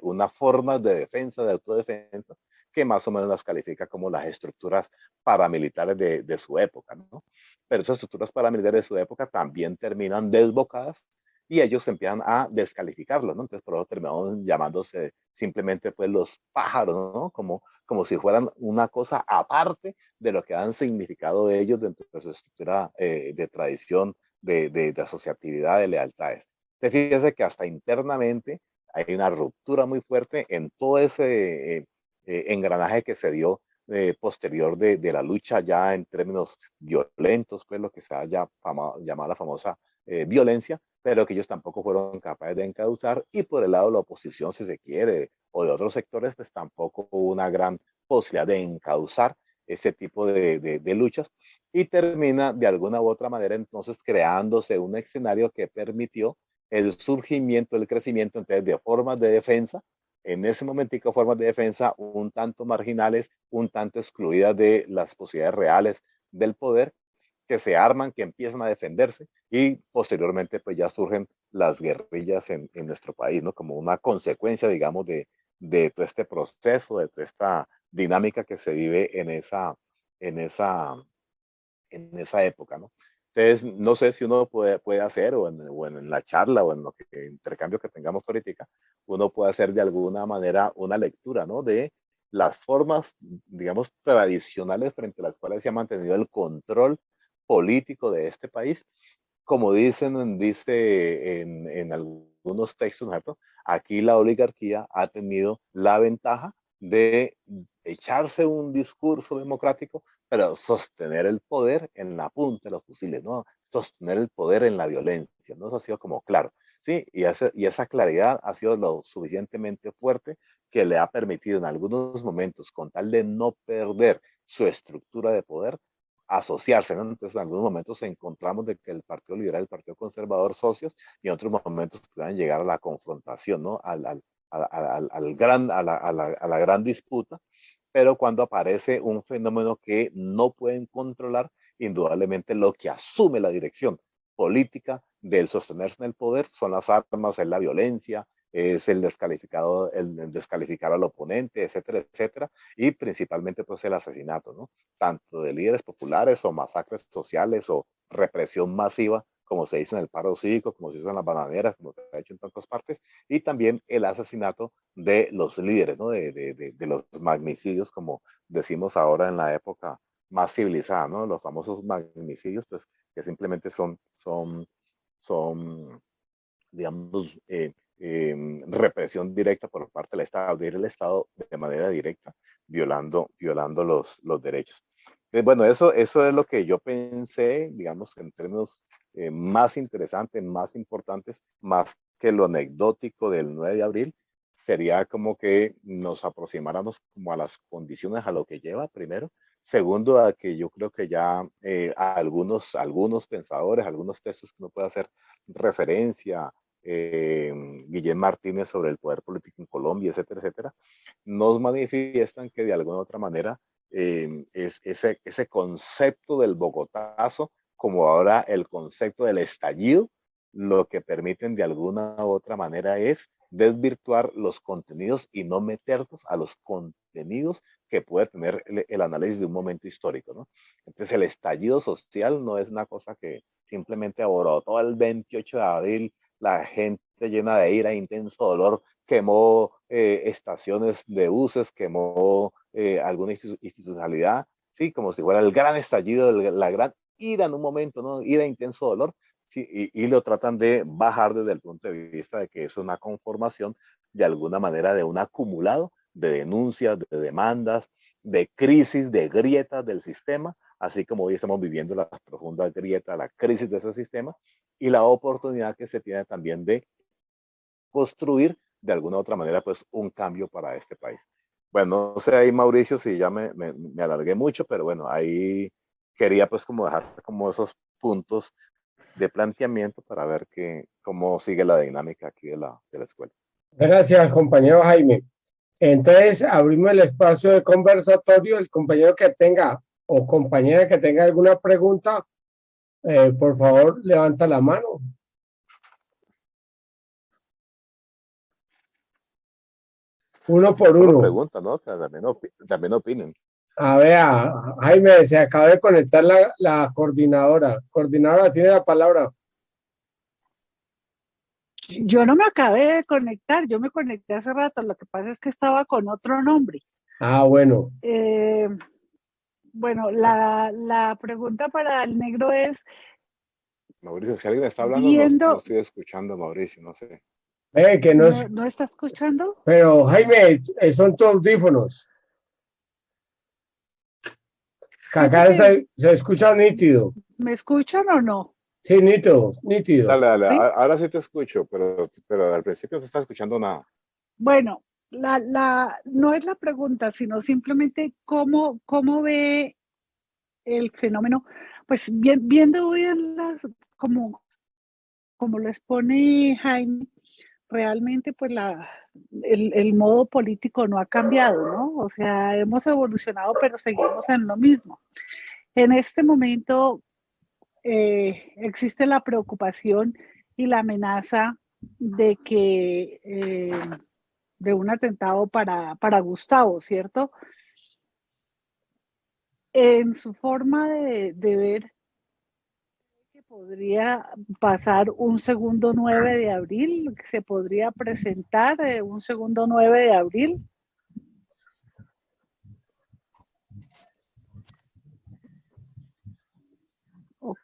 una forma de defensa, de autodefensa, que más o menos las califica como las estructuras paramilitares de su época, ¿no? Pero esas estructuras paramilitares de su época también terminan desbocadas, y ellos empiezan a descalificarlo, ¿no? Entonces, por eso terminaron llamándose simplemente pues los pájaros, ¿no? Como si fueran una cosa aparte de lo que han significado de ellos dentro de su estructura de tradición, de asociatividad, de lealtades. Entonces, fíjese que hasta internamente hay una ruptura muy fuerte en todo ese engranaje que se dio posterior de la lucha ya en términos violentos, pues lo que se ha llamado la famosa violencia, pero que ellos tampoco fueron capaces de encauzar, y por el lado de la oposición, si se quiere, o de otros sectores, pues tampoco hubo una gran posibilidad de encauzar ese tipo de luchas, y termina de alguna u otra manera entonces creándose un escenario que permitió el surgimiento, el crecimiento entonces de formas de defensa, en ese momentico formas de defensa un tanto marginales, un tanto excluidas de las posibilidades reales del poder, que se arman, que empiezan a defenderse, y posteriormente pues ya surgen las guerrillas en nuestro país, ¿no? Como una consecuencia, digamos, de todo este proceso, de toda esta dinámica que se vive en esa, en esa época, ¿no? Entonces, no sé si uno puede hacer, o en la charla, o en lo que intercambio que tengamos política, uno puede hacer de alguna manera una lectura, ¿no? De las formas, digamos, tradicionales frente a las cuales se ha mantenido el control político de este país. Como dice en algunos textos, ¿cierto? Aquí la oligarquía ha tenido la ventaja de echarse un discurso democrático, pero sostener el poder en la punta de los fusiles, ¿no? Sostener el poder en la violencia, ¿no? Eso ha sido como claro, ¿sí? Y esa claridad ha sido lo suficientemente fuerte que le ha permitido en algunos momentos, con tal de no perder su estructura de poder, asociarse, ¿no? Entonces, en algunos momentos encontramos de que el Partido Liberal y el Partido Conservador socios, y en otros momentos puedan llegar a la confrontación, ¿no? A la gran disputa, pero cuando aparece un fenómeno que no pueden controlar, indudablemente lo que asume la dirección política del sostenerse en el poder son las armas, es la violencia, es el descalificar al oponente, etcétera, etcétera, y principalmente pues el asesinato, ¿no? Tanto de líderes populares, o masacres sociales, o represión masiva, como se hizo en el paro cívico, como se hizo en las bananeras, como se ha hecho en tantas partes, y también el asesinato de los líderes, ¿no? De los magnicidios, como decimos ahora en la época más civilizada, ¿no? Los famosos magnicidios, pues que simplemente son digamos, represión directa por parte del Estado, de ir el Estado de manera directa, violando los derechos. Bueno, eso es lo que yo pensé, digamos, en términos más interesantes, más importantes, más que lo anecdótico del 9 de abril, sería como que nos aproximáramos como a las condiciones, a lo que lleva primero. Segundo, a que yo creo que ya algunos pensadores, algunos textos que uno puede hacer referencia, Guillén Martínez sobre el poder político en Colombia, etcétera, etcétera, nos manifiestan que de alguna u otra manera ese concepto del Bogotazo, como ahora el concepto del estallido, lo que permiten de alguna u otra manera es desvirtuar los contenidos y no meternos a los contenidos que puede tener el análisis de un momento histórico, ¿no? Entonces el estallido social no es una cosa que simplemente aborotó el 28 de abril, la gente llena de ira, intenso dolor, quemó estaciones de buses, quemó alguna institucionalidad, sí, como si fuera el gran estallido, la gran ira en un momento, ¿no? Ira, intenso dolor, sí, y lo tratan de bajar desde el punto de vista de que es una conformación de alguna manera de un acumulado de denuncias, de demandas, de crisis, de grietas del sistema, así como hoy estamos viviendo la profunda grieta, la crisis de ese sistema y la oportunidad que se tiene también de construir de alguna u otra manera pues un cambio para este país. Bueno, no sé ahí Mauricio si ya me alargué mucho, pero bueno, ahí quería pues como dejar como esos puntos de planteamiento para ver cómo sigue la dinámica aquí de la escuela. Gracias, compañero Jaime. Entonces, abrimos el espacio de conversatorio. El compañero que tenga o compañera que tenga alguna pregunta, por favor, levanta la mano. Uno No por solo uno. preguntas, ¿no? También opinen. A ver, Jaime, se acaba de conectar la coordinadora. Coordinadora, tiene la palabra. Yo no me acabé de conectar, yo me conecté hace rato, lo que pasa es que estaba con otro nombre. Ah, bueno. Bueno, la pregunta para el negro es, Mauricio, si alguien está hablando, no, no viendo, estoy escuchando, Mauricio, no sé. Que no es, ¿no está escuchando? pero Jaime, son tus audífonos. Que Sí, acá porque se escucha nítido. ¿me escuchan o no? Sí, nítido, nítido. Dale, dale, ¿Sí? ahora sí te escucho, pero al principio no se está escuchando nada. Bueno, no es la pregunta, sino simplemente cómo ve el fenómeno, pues viendo hoy como lo expone Jaime, realmente pues el modo político no ha cambiado, ¿no? O sea, hemos evolucionado, pero seguimos en lo mismo. En este momento existe la preocupación y la amenaza de que de un atentado para Gustavo, ¿cierto? En su forma de ver que podría pasar un segundo 9 de abril, se podría presentar un segundo 9 de abril.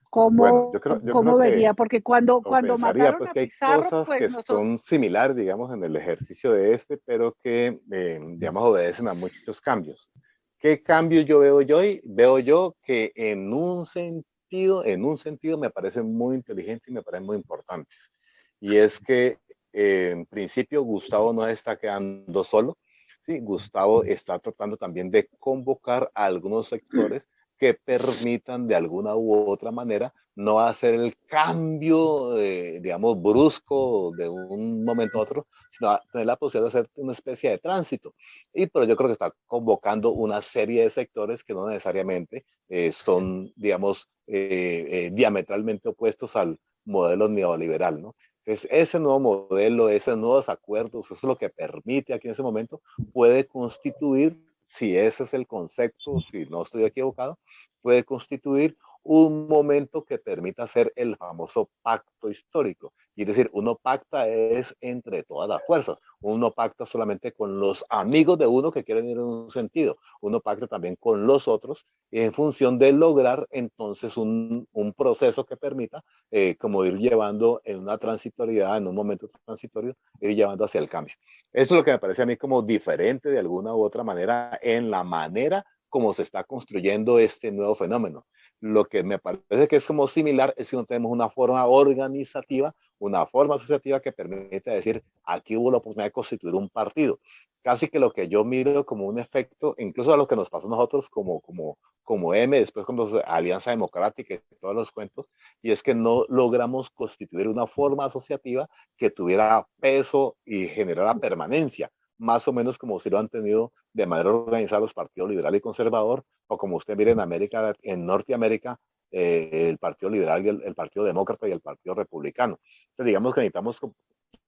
Bueno, yo creo ¿Cómo que vería? Porque cuando pensaría mataron pues a que hay Pizarro, cosas pues que nosotros, son similares, digamos, en el ejercicio de pero que, digamos, obedecen a muchos cambios. ¿Qué cambios yo veo yo? Veo yo que en un sentido me parecen muy inteligentes y me parecen muy importantes. Y es que, en principio, Gustavo no está quedando solo. Sí, Gustavo está tratando también de convocar a algunos sectores que permitan de alguna u otra manera no hacer el cambio, digamos, brusco de un momento a otro, sino tener la posibilidad de hacer una especie de tránsito. Pero yo creo que está convocando una serie de sectores que no necesariamente son, digamos, diametralmente opuestos al modelo neoliberal, ¿no? Entonces, ese nuevo modelo, esos nuevos acuerdos, eso es lo que permite aquí en ese momento, puede constituir, si ese es el concepto, si no estoy equivocado, puede constituir un momento que permita hacer el famoso pacto histórico. Y es decir, uno pacta es entre todas las fuerzas. Uno pacta solamente con los amigos de uno que quieren ir en un sentido. Uno pacta también con los otros en función de lograr entonces un proceso que permita como ir llevando en una transitoriedad, en un momento transitorio, ir llevando hacia el cambio. Eso es lo que me parece a mí como diferente de alguna u otra manera en la manera como se está construyendo este nuevo fenómeno. Lo que me parece que es como similar es que no tenemos una forma organizativa, una forma asociativa que permite decir, aquí hubo la oportunidad de constituir un partido. Casi que lo que yo miro como un efecto, incluso a lo que nos pasó a nosotros como M, después como Alianza Democrática y todos los cuentos, y es que no logramos constituir una forma asociativa que tuviera peso y generara permanencia, más o menos como si lo han tenido de manera organizada los partidos liberal y conservador, o como usted mira en América, en Norteamérica, el Partido Liberal y el Partido Demócrata y el Partido Republicano. Entonces, digamos que necesitamos,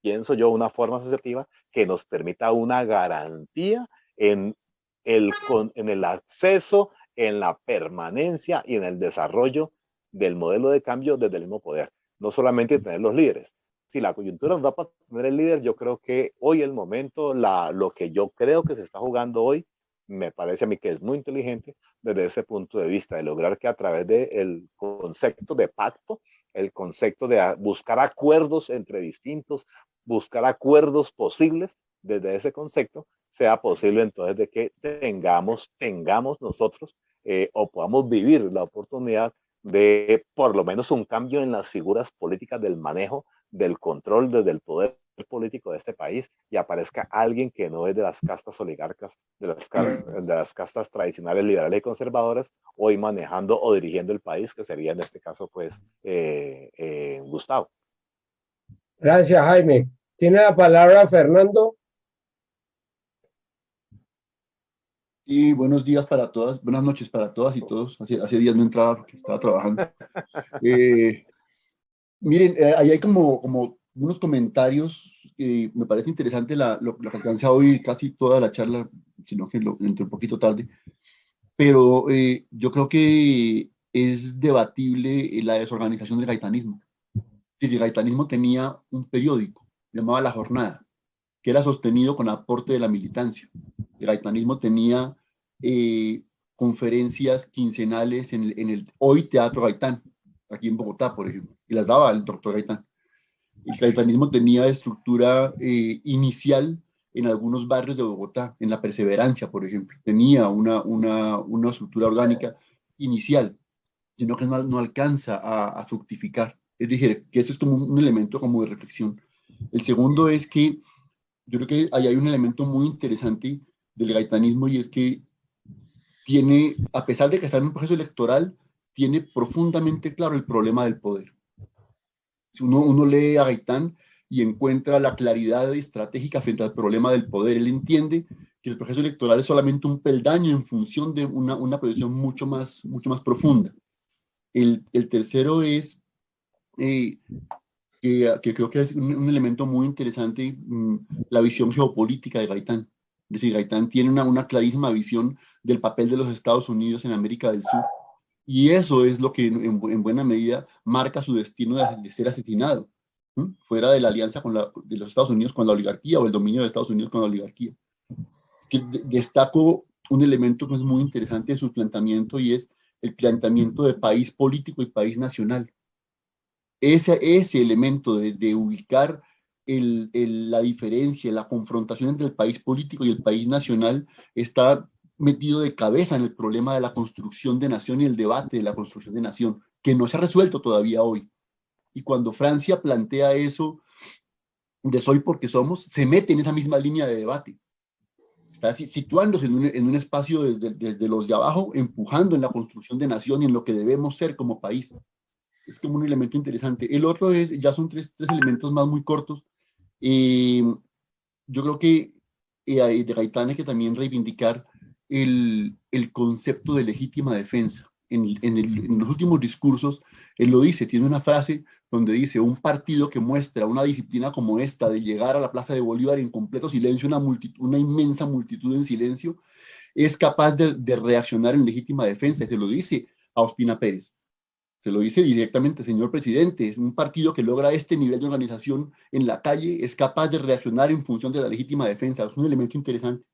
pienso yo, una forma asociativa que nos permita una garantía en el acceso, en la permanencia y en el desarrollo del modelo de cambio desde el mismo poder. No solamente tener los líderes. Si la coyuntura nos da para tener el líder, yo creo que hoy el momento, lo que yo creo que se está jugando hoy, me parece a mí que es muy inteligente desde ese punto de vista, de lograr que a través del concepto de pacto, el concepto de buscar acuerdos entre distintos, buscar acuerdos posibles desde ese concepto, sea posible entonces de que tengamos nosotros o podamos vivir la oportunidad de por lo menos un cambio en las figuras políticas del manejo, del control desde el poder político de este país y aparezca alguien que no es de las castas oligarcas, de las castas tradicionales liberales y conservadoras, hoy manejando o dirigiendo el país, que sería en este caso pues Gustavo. Gracias, Jaime. Tiene la palabra Fernando. Y buenos días para todas, buenas noches para todas y todos. Hace días no entraba porque estaba trabajando. Miren, ahí hay como unos comentarios que me parece interesante lo que alcancé a oír casi toda la charla, sino que lo entré un poquito tarde. Pero yo creo que es debatible la desorganización del gaitanismo. El gaitanismo tenía un periódico, llamaba La Jornada, que era sostenido con aporte de la militancia. El gaitanismo tenía conferencias quincenales en el hoy Teatro Gaitán, aquí en Bogotá, por ejemplo, y las daba el doctor Gaitán. El gaitanismo tenía estructura inicial en algunos barrios de Bogotá, en La Perseverancia, por ejemplo. Tenía una estructura orgánica inicial, sino que no alcanza a fructificar. Es decir, que eso es como un elemento como de reflexión. El segundo es que yo creo que ahí hay un elemento muy interesante del gaitanismo y es que tiene, a pesar de que está en un proceso electoral, tiene profundamente claro el problema del poder. Si uno lee a Gaitán y encuentra la claridad estratégica frente al problema del poder, él entiende que el proceso electoral es solamente un peldaño en función de una posición mucho más profunda. El tercero es que creo que es un elemento muy interesante, la visión geopolítica de Gaitán. Es decir, Gaitán tiene una clarísima visión del papel de los Estados Unidos en América del Sur, y eso es lo que en buena medida marca su destino de ser asesinado, fuera de la alianza de los Estados Unidos con la oligarquía o el dominio de Estados Unidos con la oligarquía. Que destaco un elemento que es muy interesante de su planteamiento y es el planteamiento de país político y país nacional. Ese elemento de ubicar la diferencia, la confrontación entre el país político y el país nacional está metido de cabeza en el problema de la construcción de nación y el debate de la construcción de nación, que no se ha resuelto todavía hoy. Y cuando Francia plantea eso de soy porque somos, se mete en esa misma línea de debate. Está situándose en un espacio desde los de abajo, empujando en la construcción de nación y en lo que debemos ser como país. Es como un elemento interesante. El otro ya son tres elementos más muy cortos. Yo creo que de Gaitán hay que también reivindicar el concepto de legítima defensa. En los últimos discursos, él lo dice, tiene una frase donde dice, un partido que muestra una disciplina como esta, de llegar a la Plaza de Bolívar en completo silencio, una inmensa multitud en silencio, es capaz de reaccionar en legítima defensa, y se lo dice a Ospina Pérez. Se lo dice directamente, señor presidente, es un partido que logra este nivel de organización en la calle, es capaz de reaccionar en función de la legítima defensa, es un elemento interesante.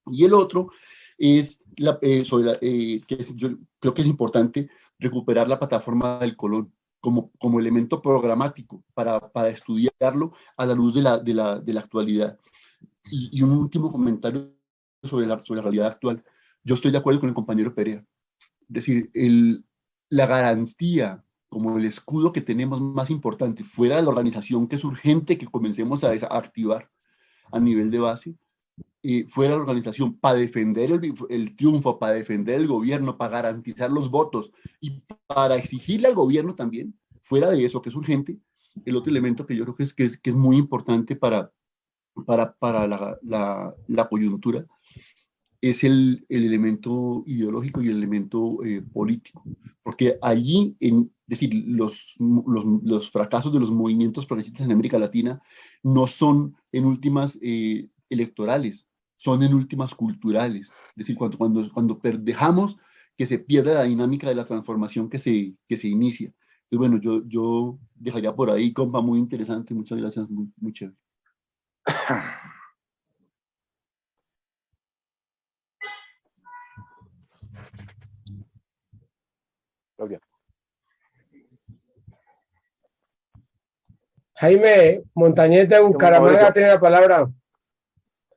Y el otro es, yo creo que es importante recuperar la plataforma del Colón como elemento programático para estudiarlo a la luz de la actualidad. Y un último comentario sobre la realidad actual. Yo estoy de acuerdo con el compañero Perea. Es decir, la garantía como el escudo que tenemos más importante fuera de la organización, que es urgente que comencemos a activar a nivel de base, fuera de la organización para defender el triunfo, para defender el gobierno, para garantizar los votos y para exigirle al gobierno también, fuera de eso que es urgente, el otro elemento que yo creo que es muy importante para la coyuntura es el elemento ideológico y el elemento político, porque allí, es decir, los fracasos de los movimientos progresistas en América Latina no son en últimas electorales, son en últimas culturales, es decir, cuando dejamos que se pierda la dinámica de la transformación que se inicia. Y bueno, yo dejaría por ahí, compa, muy interesante, muchas gracias, muy chévere. Claudia. Jaime Montañez de Bucaramanga tiene la palabra.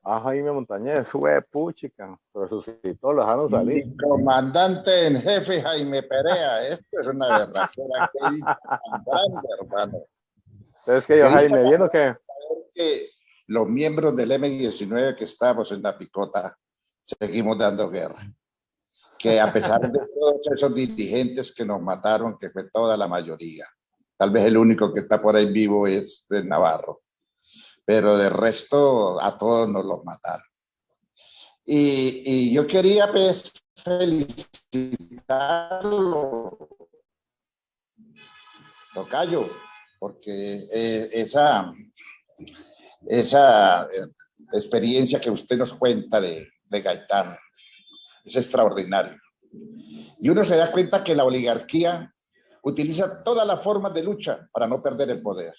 Jaime Montañez, puchica, resucitó, lo dejaron salir. Mi comandante en jefe, Jaime Perea, esto es una verdadera hermano. ¿Sabes qué, yo, Jaime? ¿Viendo que los miembros del M-19 que estamos en la picota seguimos dando guerra? Que a pesar de todos esos dirigentes que nos mataron, que fue toda la mayoría, tal vez el único que está por ahí vivo es Navarro, pero de resto a todos nos los mataron. Y yo quería pues felicitarlo, tocayo, porque esa experiencia que usted nos cuenta de Gaitán es extraordinario. Y uno se da cuenta que la oligarquía utiliza todas las formas de lucha para no perder el poder.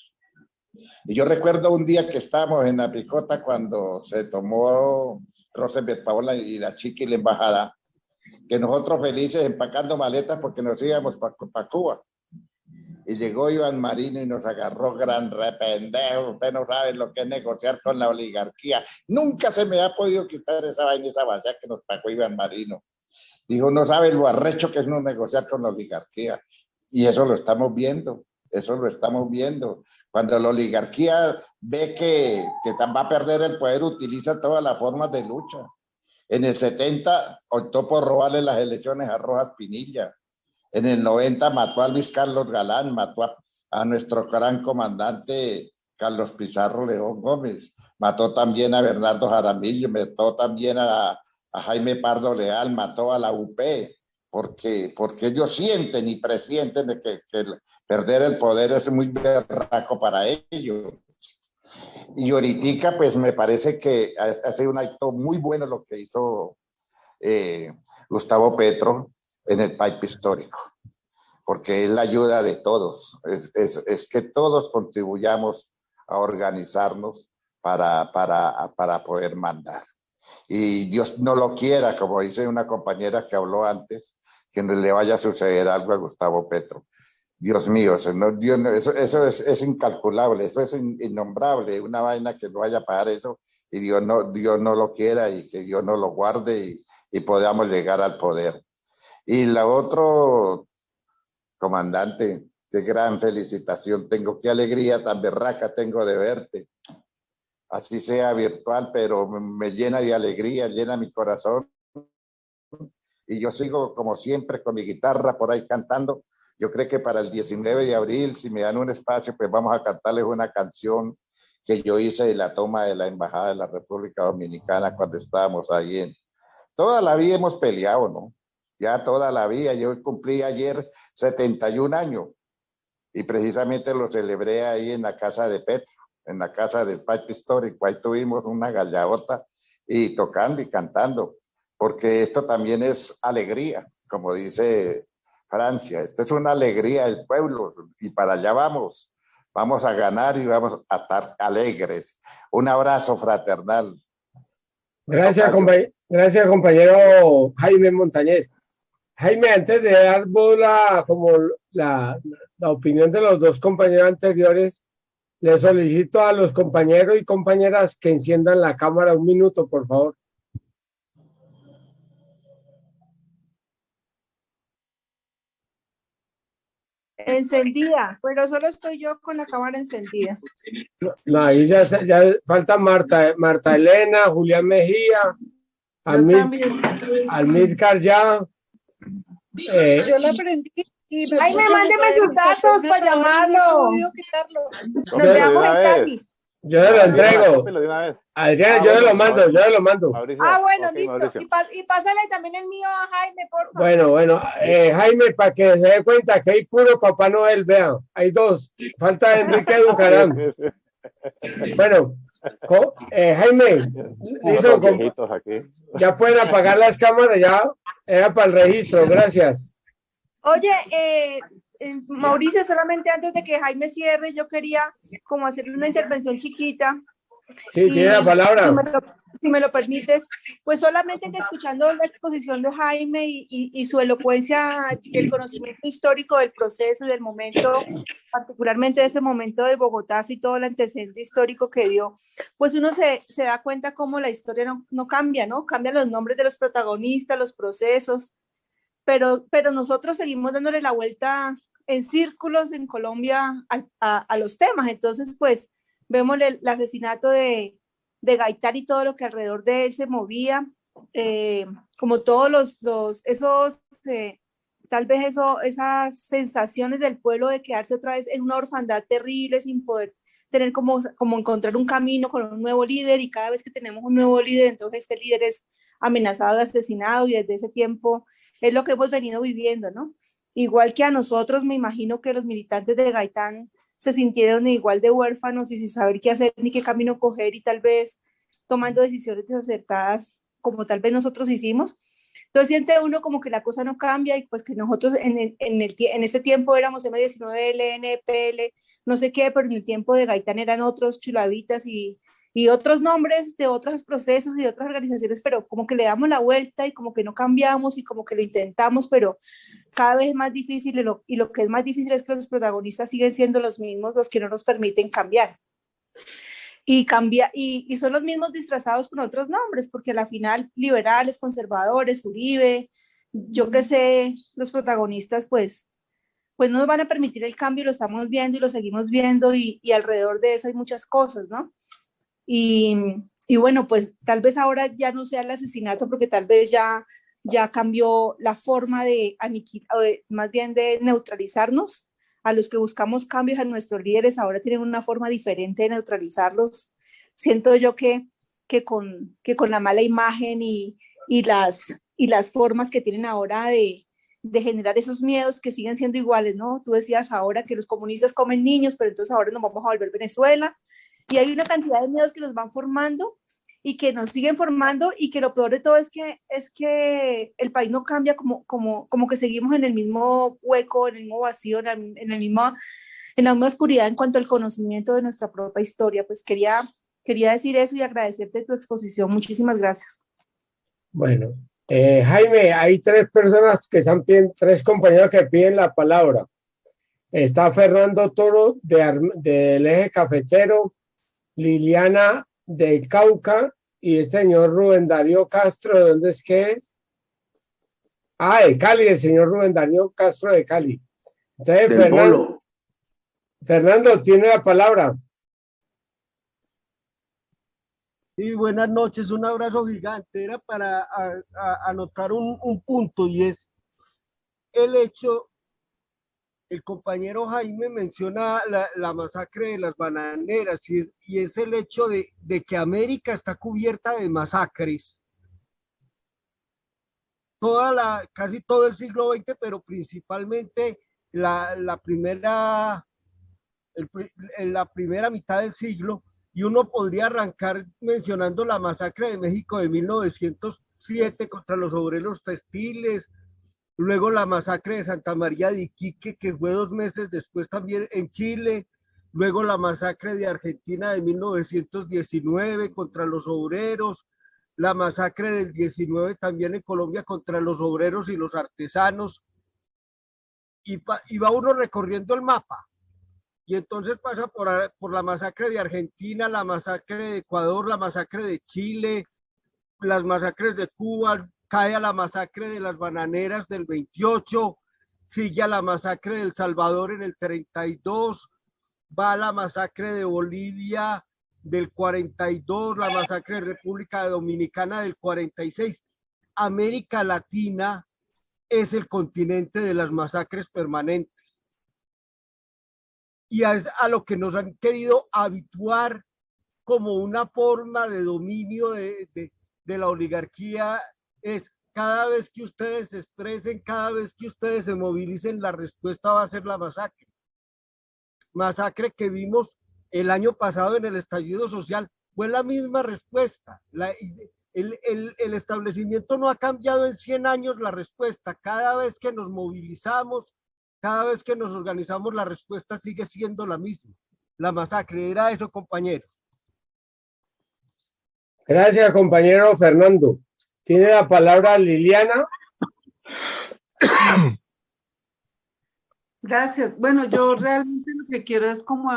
Y yo recuerdo un día que estábamos en la picota cuando se tomó Rosenberg, Paola y la chica y la embajada, que nosotros felices empacando maletas porque nos íbamos para Cuba. Y llegó Iván Marino y nos agarró, gran rependejo, usted no sabe lo que es negociar con la oligarquía. Nunca se me ha podido quitar esa vaina, esa vacía que nos pagó Iván Marino. Dijo, no sabe lo arrecho que es no negociar con la oligarquía. Y eso lo estamos viendo. Eso lo estamos viendo. Cuando la oligarquía ve que va a perder el poder, utiliza todas las formas de lucha. En el 70 optó por robarle las elecciones a Rojas Pinilla. En el 90 mató a Luis Carlos Galán, mató a nuestro gran comandante Carlos Pizarro León Gómez, mató también a Bernardo Jaramillo, mató también a Jaime Pardo Leal, mató a la UP, porque ellos sienten y presienten de que perder el poder es muy berraco para ellos. Y ahorita pues me parece que ha sido un acto muy bueno lo que hizo Gustavo Petro en el pipe histórico, porque es la ayuda de todos, es que todos contribuyamos a organizarnos para poder mandar. Y Dios no lo quiera, como dice una compañera que habló antes, que no le vaya a suceder algo a Gustavo Petro. Dios mío, eso es incalculable, eso es innombrable, una vaina que no vaya a pagar eso, y Dios no lo quiera, y que Dios no lo guarde, y podamos llegar al poder. Y la otro, comandante, qué gran felicitación tengo, qué alegría tan berraca tengo de verte. Así sea virtual, pero me llena de alegría, llena mi corazón. Y yo sigo como siempre con mi guitarra por ahí cantando. Yo creo que para el 19 de abril, si me dan un espacio, pues vamos a cantarles una canción que yo hice de la toma de la Embajada de la República Dominicana cuando estábamos ahí. Toda la vida hemos peleado, ¿no? Ya toda la vida. Yo cumplí ayer 71 años y precisamente lo celebré ahí en la casa de Petro, en la casa del Pipe Histórico. Ahí tuvimos una gallaota y tocando y cantando, porque esto también es alegría, como dice Francia. Esto es una alegría del pueblo y para allá vamos. Vamos a ganar y vamos a estar alegres. Un abrazo fraternal. Gracias, gracias, compañero Jaime Montañez. Jaime, antes de dar vos la opinión de los dos compañeros anteriores, le solicito a los compañeros y compañeras que enciendan la cámara un minuto, por favor. Encendida, pero solo estoy yo con la cámara encendida. No, ahí ya falta Marta Elena, Julián Mejía, Almílcar ya. Yo la aprendí. Jaime, mándeme sus datos para llamarlo. Nos veamos en Cali. Yo se lo entrego. Adrián, yo se lo mando. Bueno, listo. Y pásale también el mío a Jaime, por Bueno, favor. Jaime, para que se dé cuenta que hay puro Papá Noel, vean, hay dos. Falta Enrique Ducarán. Bueno, Jaime, listo, ya pueden apagar las cámaras, ya era para el registro, gracias. Oye, Mauricio, solamente antes de que Jaime cierre, yo quería como hacerle una intervención chiquita. Sí, tiene la palabra. Si me lo permites, pues solamente que escuchando la exposición de Jaime y su elocuencia, el conocimiento histórico del proceso y del momento, particularmente de ese momento del Bogotazo y todo el antecedente histórico que dio, pues uno se da cuenta cómo la historia no cambia, ¿no? Cambian los nombres de los protagonistas, los procesos, pero nosotros seguimos dándole la vuelta en círculos en Colombia a los temas. Entonces, pues, vemos el asesinato de Gaitán y todo lo que alrededor de él se movía, como todos tal vez esas sensaciones del pueblo de quedarse otra vez en una orfandad terrible sin poder tener como encontrar un camino con un nuevo líder, y cada vez que tenemos un nuevo líder, entonces este líder es amenazado y asesinado, y desde ese tiempo es lo que hemos venido viviendo, ¿no? Igual que a nosotros, me imagino que los militantes de Gaitán se sintieron igual de huérfanos y sin saber qué hacer ni qué camino coger, y tal vez tomando decisiones desacertadas como tal vez nosotros hicimos. Entonces siente uno como que la cosa no cambia, y pues que nosotros en ese tiempo éramos M19, LN, PL, no sé qué, pero en el tiempo de Gaitán eran otros chulavitas y otros nombres de otros procesos y de otras organizaciones, pero como que le damos la vuelta y como que no cambiamos y como que lo intentamos, pero cada vez es más difícil, y lo que es más difícil es que los protagonistas siguen siendo los mismos, los que no nos permiten cambiar. Y son los mismos disfrazados con otros nombres, porque a la final liberales, conservadores, Uribe, yo qué sé, los protagonistas pues no nos van a permitir el cambio, lo estamos viendo y lo seguimos viendo, y alrededor de eso hay muchas cosas, ¿no? Y bueno, pues tal vez ahora ya no sea el asesinato, porque tal vez ya cambió la forma de aniquilar, más bien de neutralizarnos. A los que buscamos cambios a nuestros líderes ahora tienen una forma diferente de neutralizarlos. Siento yo que con la mala imagen y las formas que tienen ahora de generar esos miedos que siguen siendo iguales, ¿no? Tú decías ahora que los comunistas comen niños, pero entonces ahora nos vamos a volver Venezuela, y hay una cantidad de miedos que nos van formando y que nos siguen formando, y que lo peor de todo es que el país no cambia, como que seguimos en el mismo hueco, en el mismo vacío, en la misma oscuridad en cuanto al conocimiento de nuestra propia historia. Pues quería decir eso y agradecerte tu exposición. Muchísimas gracias. Bueno, Jaime, hay tres personas que están pidiendo, tres compañeros que piden la palabra. Está Fernando Toro del Eje Cafetero, Liliana del Cauca, y el señor Rubén Darío Castro. ¿De dónde es que es? De Cali, el señor Rubén Darío Castro de Cali. Entonces, Fernando tiene la palabra. Sí, buenas noches, un abrazo gigante. Era para anotar un punto, y es el hecho. El compañero Jaime menciona la masacre de las bananeras, y es el hecho de que América está cubierta de masacres. Casi todo el siglo XX, pero principalmente la primera mitad del siglo, y uno podría arrancar mencionando la masacre de México de 1907 contra los obreros textiles, luego la masacre de Santa María de Iquique, que fue 2 meses después también en Chile, luego la masacre de Argentina de 1919 contra los obreros, la masacre del 19 también en Colombia contra los obreros y los artesanos, y va uno recorriendo el mapa, y entonces pasa por la masacre de Argentina, la masacre de Ecuador, la masacre de Chile, las masacres de Cuba, cae a la masacre de las bananeras del 28, sigue a la masacre de El Salvador en el 32, va a la masacre de Bolivia del 42, la masacre de República Dominicana del 46. América Latina es el continente de las masacres permanentes. Y es a lo que nos han querido habituar como una forma de dominio de la oligarquía, es cada vez que ustedes se expresen, cada vez que ustedes se movilicen, la respuesta va a ser la masacre. Masacre que vimos el año pasado en el estallido social, fue la misma respuesta. El establecimiento no ha cambiado en 100 años la respuesta. Cada vez que nos movilizamos, cada vez que nos organizamos, la respuesta sigue siendo la misma. La masacre, era eso, compañeros. Gracias, compañero Fernando. Tiene la palabra Liliana. Gracias. Bueno, yo realmente lo que quiero es como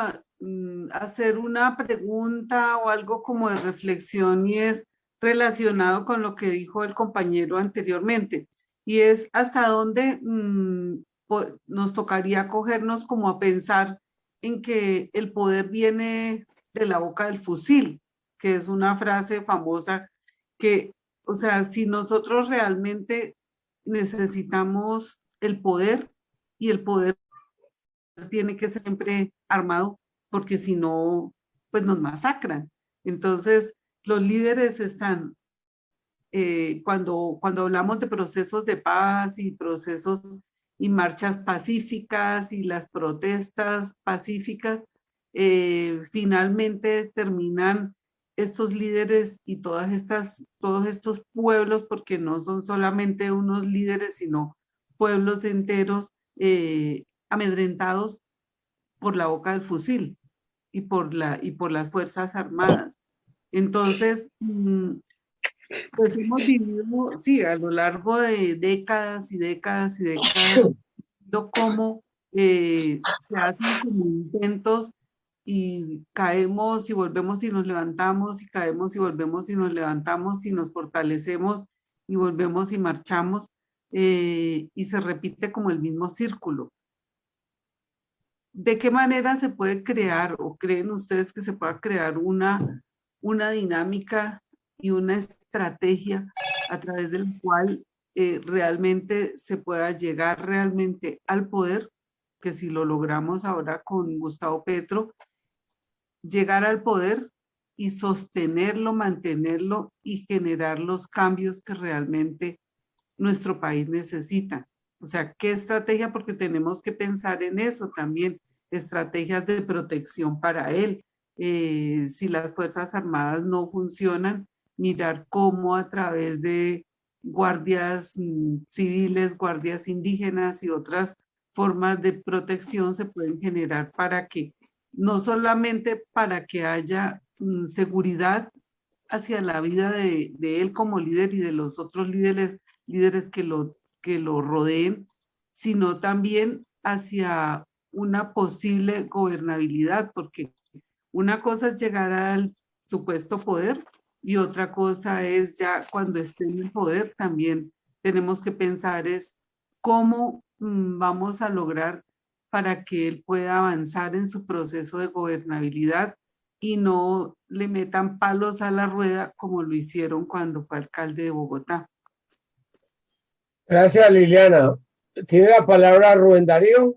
hacer una pregunta o algo como de reflexión, y es relacionado con lo que dijo el compañero anteriormente, y es hasta dónde nos tocaría cogernos como a pensar en que el poder viene de la boca del fusil, que es una frase famosa que, o sea, si nosotros realmente necesitamos el poder, y el poder tiene que ser siempre armado, porque si no, pues nos masacran. Entonces, los líderes están, cuando hablamos de procesos de paz y procesos y marchas pacíficas y las protestas pacíficas, finalmente terminan estos líderes y todos estos pueblos, porque no son solamente unos líderes, sino pueblos enteros, amedrentados por la boca del fusil y por las Fuerzas Armadas. Entonces, pues hemos vivido, sí, a lo largo de décadas y décadas y décadas, viendo cómo se hacen como intentos y caemos y volvemos y nos levantamos, y caemos y volvemos y nos levantamos, y nos fortalecemos y volvemos y marchamos, y se repite como el mismo círculo. ¿De qué manera se puede crear, o creen ustedes que se pueda crear una dinámica y una estrategia a través de la cual realmente se pueda llegar realmente al poder, que si lo logramos ahora con Gustavo Petro, llegar al poder y sostenerlo, mantenerlo y generar los cambios que realmente nuestro país necesita? O sea, ¿qué estrategia? Porque tenemos que pensar en eso también, estrategias de protección para él. Si las Fuerzas Armadas no funcionan, mirar cómo a través de guardias civiles, guardias indígenas y otras formas de protección se pueden generar para que, no solamente para que haya seguridad hacia la vida de él como líder y de los otros líderes que lo rodeen, sino también hacia una posible gobernabilidad, porque una cosa es llegar al supuesto poder y otra cosa es ya cuando esté en el poder. También tenemos que pensar es cómo vamos a lograr para que él pueda avanzar en su proceso de gobernabilidad y no le metan palos a la rueda como lo hicieron cuando fue alcalde de Bogotá. Gracias, Liliana. Tiene la palabra Rubén Darío.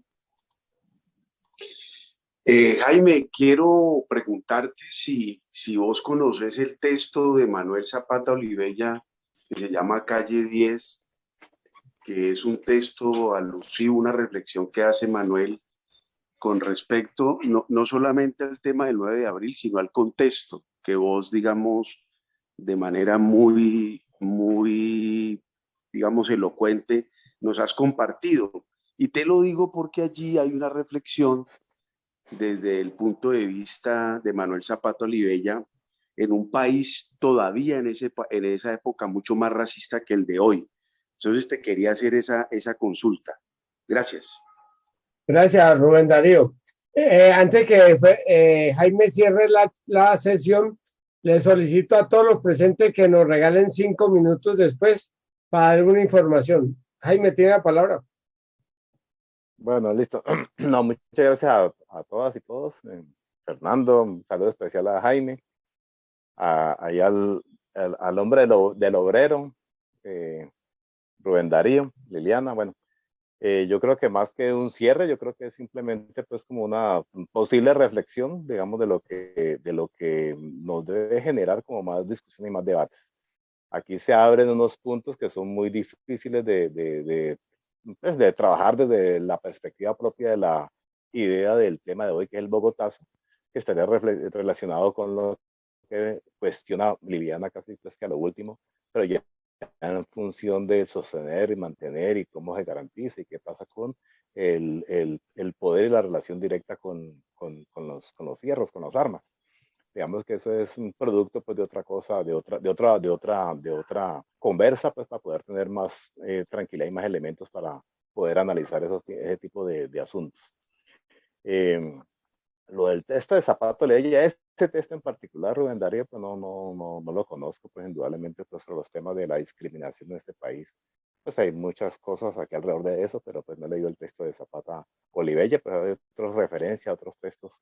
Jaime, quiero preguntarte si vos conoces el texto de Manuel Zapata Olivella que se llama Calle 10, que es un texto alusivo, una reflexión que hace Manuel con respecto no solamente al tema del 9 de abril, sino al contexto que vos, digamos, de manera muy digamos, elocuente nos has compartido. Y te lo digo porque allí hay una reflexión desde el punto de vista de Manuel Zapata Olivella en un país todavía en esa época mucho más racista que el de hoy. Entonces te quería hacer esa consulta. Gracias. Gracias, Rubén Darío. Antes que Jaime cierre la sesión, le solicito a todos los presentes que nos regalen 5 minutos después para dar alguna información. Jaime, tiene la palabra. Bueno, listo. No, muchas gracias a todas y todos. Fernando, un saludo especial a Jaime, ahí al hombre del obrero, Rubén Darío, Liliana. Bueno, yo creo que más que un cierre, yo creo que es simplemente pues como una posible reflexión, digamos, de lo que nos debe generar como más discusión y más debates. Aquí se abren unos puntos que son muy difíciles pues, de trabajar desde la perspectiva propia de la idea del tema de hoy, que es el Bogotazo, que estaría relacionado con lo que cuestiona Liliana casi pues, que a lo último, pero ya en función de sostener y mantener y cómo se garantiza y qué pasa con el poder y la relación directa con los fierros, con las armas. Digamos que eso es un producto pues, de otra cosa, de otra conversa, pues para poder tener más tranquilidad y más elementos para poder analizar ese tipo de asuntos. Lo del texto de Zapata Olivella, este texto en particular, Rubén Darío, pues no lo conozco, pues indudablemente pues sobre los temas de la discriminación en este país, pues hay muchas cosas aquí alrededor de eso, pero pues no he leído el texto de Zapata Olivella, pero hay otras referencias, otros textos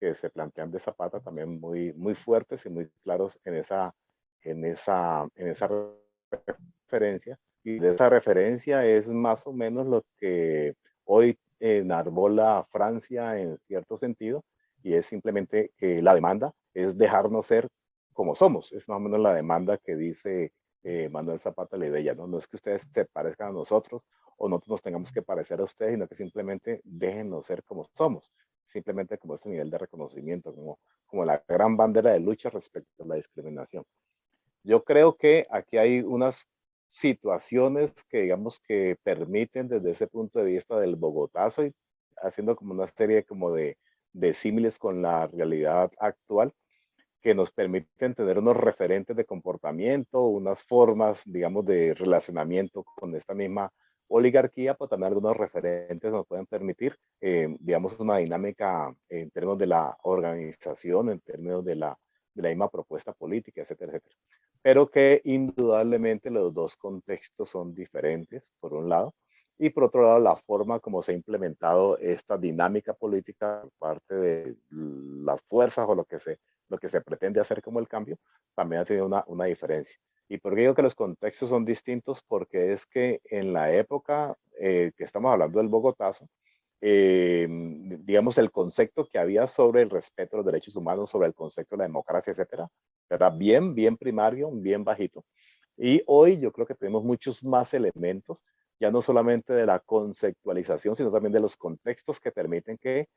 que se plantean de Zapata también muy fuertes y muy claros en esa referencia, y de esa referencia es más o menos lo que hoy enarbola Francia en cierto sentido, y es simplemente que la demanda es dejarnos ser como somos. Es más o menos la demanda que dice Manuel Zapata Olivella, ¿no? No es que ustedes se parezcan a nosotros o nosotros nos tengamos que parecer a ustedes, sino que simplemente déjennos ser como somos, simplemente como este nivel de reconocimiento, como la gran bandera de lucha respecto a la discriminación. Yo creo que aquí hay unas situaciones que digamos que permiten desde ese punto de vista del Bogotazo y haciendo como una serie como de símiles con la realidad actual, que nos permiten tener unos referentes de comportamiento, unas formas, digamos, de relacionamiento con esta misma oligarquía, pues también algunos referentes nos pueden permitir, digamos, una dinámica en términos de la organización, en términos de la misma propuesta política, etcétera, etcétera. Pero que indudablemente los dos contextos son diferentes, por un lado, y por otro lado, la forma como se ha implementado esta dinámica política por parte de las fuerzas o lo que se pretende hacer como el cambio, también ha tenido una diferencia. ¿Y por qué digo que los contextos son distintos? Porque es que en la época que estamos hablando del Bogotazo, digamos, el concepto que había sobre el respeto a los derechos humanos, sobre el concepto de la democracia, etcétera, era bien primario, bien bajito. Y hoy yo creo que tenemos muchos más elementos, ya no solamente de la conceptualización, sino también de los contextos que permiten que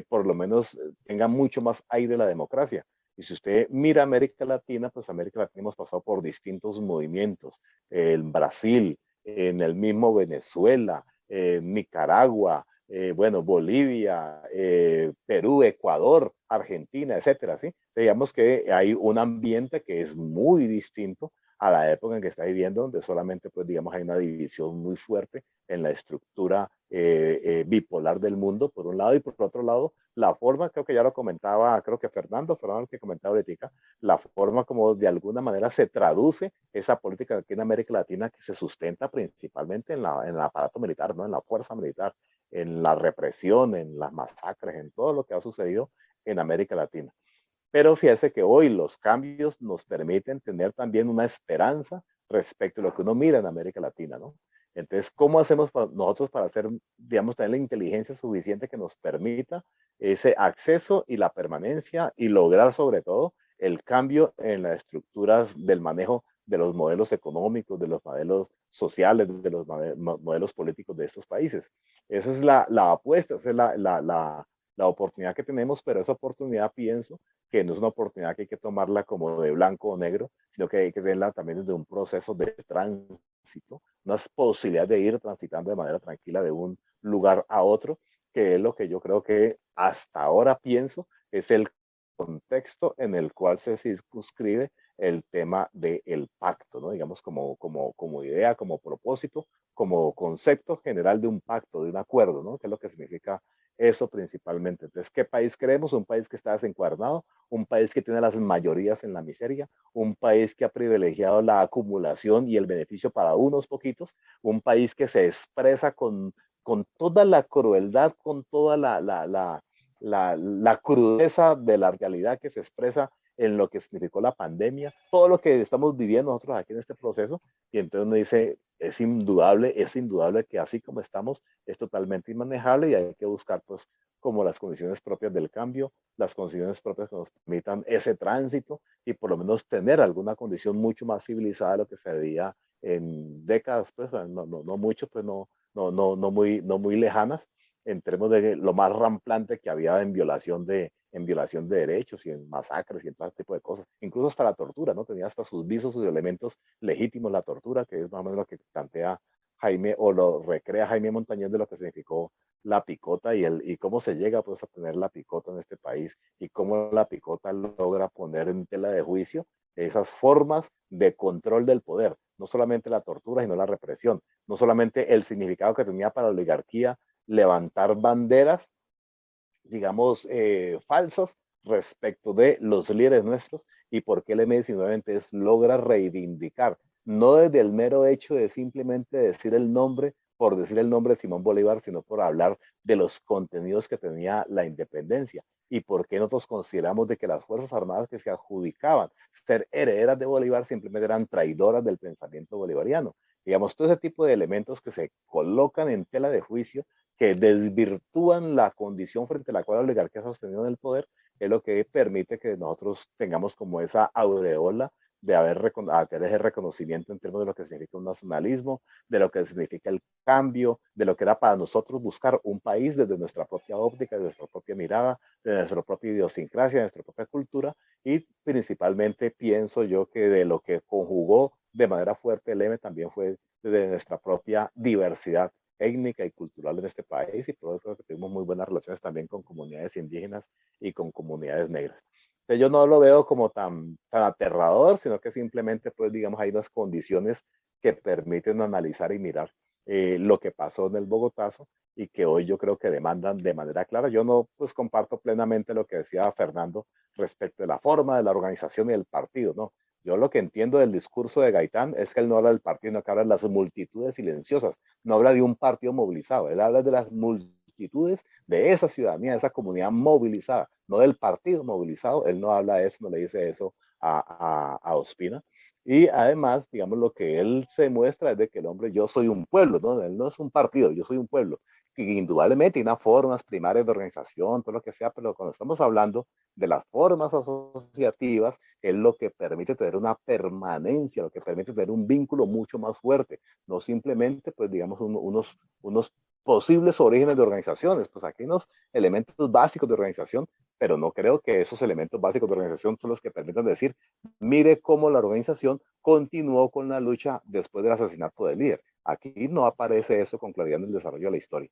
por lo menos tenga mucho más aire la democracia. Y si usted mira América Latina, pues América Latina hemos pasado por distintos movimientos. En Brasil, en el mismo Venezuela, Nicaragua, bueno, Bolivia, Perú, Ecuador, Argentina, etcétera, ¿sí? Digamos que hay un ambiente que es muy distinto a la época en que está viviendo, donde solamente, pues, digamos, hay una división muy fuerte en la estructura bipolar del mundo, por un lado, y por otro lado, la forma, creo que ya lo comentaba, creo que Fernando que comentaba ahorita, la forma como de alguna manera se traduce esa política aquí en América Latina que se sustenta principalmente en el aparato militar, ¿no? En la fuerza militar, en la represión, en las masacres, en todo lo que ha sucedido en América Latina. Pero fíjese que hoy los cambios nos permiten tener también una esperanza respecto a lo que uno mira en América Latina, ¿no? Entonces, ¿cómo hacemos nosotros para hacer, digamos, tener la inteligencia suficiente que nos permita ese acceso y la permanencia y lograr sobre todo el cambio en las estructuras del manejo de los modelos económicos, de los modelos sociales, de los modelos políticos de estos países? Esa es la apuesta, esa es la oportunidad que tenemos, pero esa oportunidad pienso que no es una oportunidad que hay que tomarla como de blanco o negro, sino que hay que verla también desde un proceso de transición tránsito, unas posibilidades de ir transitando de manera tranquila de un lugar a otro, que es lo que yo creo que hasta ahora pienso es el contexto en el cual se circunscribe el tema del pacto, ¿no? Digamos, como idea, como propósito, como concepto general de un pacto, de un acuerdo, ¿no? ¿Qué es lo que significa eso principalmente? Entonces, ¿qué país queremos? Un país que está desencuadernado, un país que tiene las mayorías en la miseria, un país que ha privilegiado la acumulación y el beneficio para unos poquitos, un país que se expresa con toda la crueldad, con toda la crudeza de la realidad que se expresa en lo que significó la pandemia, todo lo que estamos viviendo nosotros aquí en este proceso, y entonces uno dice, es indudable que así como estamos, es totalmente inmanejable y hay que buscar pues como las condiciones propias del cambio, las condiciones propias que nos permitan ese tránsito y por lo menos tener alguna condición mucho más civilizada de lo que se veía en décadas, pues no mucho, pues no muy lejanas, en términos de lo más ramplante que había en violación de derechos y en masacres y en todo ese tipo de cosas. Incluso hasta la tortura, ¿no? Tenía hasta sus visos, sus elementos legítimos la tortura, que es más o menos lo que plantea Jaime o lo recrea Jaime Montañez de lo que significó la picota y cómo se llega pues a tener la picota en este país y cómo la picota logra poner en tela de juicio esas formas de control del poder, no solamente la tortura, sino la represión, no solamente el significado que tenía para la oligarquía levantar banderas, digamos, falsas respecto de los líderes nuestros y por qué el M19 entonces logra reivindicar, no desde el mero hecho de simplemente decir el nombre por decir el nombre de Simón Bolívar, sino por hablar de los contenidos que tenía la independencia y por qué nosotros consideramos de que las Fuerzas Armadas que se adjudicaban ser herederas de Bolívar simplemente eran traidoras del pensamiento bolivariano. Digamos, todo ese tipo de elementos que se colocan en tela de juicio que desvirtúan la condición frente a la cual la oligarquía ha sostenido en el poder, es lo que permite que nosotros tengamos como esa aureola de tener ese reconocimiento en términos de lo que significa un nacionalismo, de lo que significa el cambio, de lo que era para nosotros buscar un país desde nuestra propia óptica, de nuestra propia mirada, de nuestra propia idiosincrasia, de nuestra propia cultura, y principalmente pienso yo que de lo que conjugó de manera fuerte el M también fue de nuestra propia diversidad étnica y cultural en este país y por eso que tenemos muy buenas relaciones también con comunidades indígenas y con comunidades negras. Entonces yo no lo veo como tan aterrador, sino que simplemente, pues digamos, hay unas condiciones que permiten analizar y mirar lo que pasó en el Bogotazo y que hoy yo creo que demandan de manera clara. Yo no pues comparto plenamente lo que decía Fernando respecto de la forma de la organización y del partido, ¿no? Yo lo que entiendo del discurso de Gaitán es que él no habla del partido, sino que habla de las multitudes silenciosas, no habla de un partido movilizado, él habla de las multitudes de esa ciudadanía, de esa comunidad movilizada, no del partido movilizado, él no habla de eso, no le dice eso a Ospina. Y además, digamos, lo que él se muestra es de que el hombre, yo soy un pueblo, ¿no? Él no es un partido, yo soy un pueblo. Y indudablemente hay unas formas primarias de organización, todo lo que sea, pero cuando estamos hablando de las formas asociativas, es lo que permite tener una permanencia, lo que permite tener un vínculo mucho más fuerte, no simplemente, pues digamos, unos posibles orígenes de organizaciones, pues aquí hay unos elementos básicos de organización, pero no creo que esos elementos básicos de organización son los que permitan decir, mire cómo la organización continuó con la lucha después del asesinato del líder. Aquí no aparece eso con claridad en el desarrollo de la historia.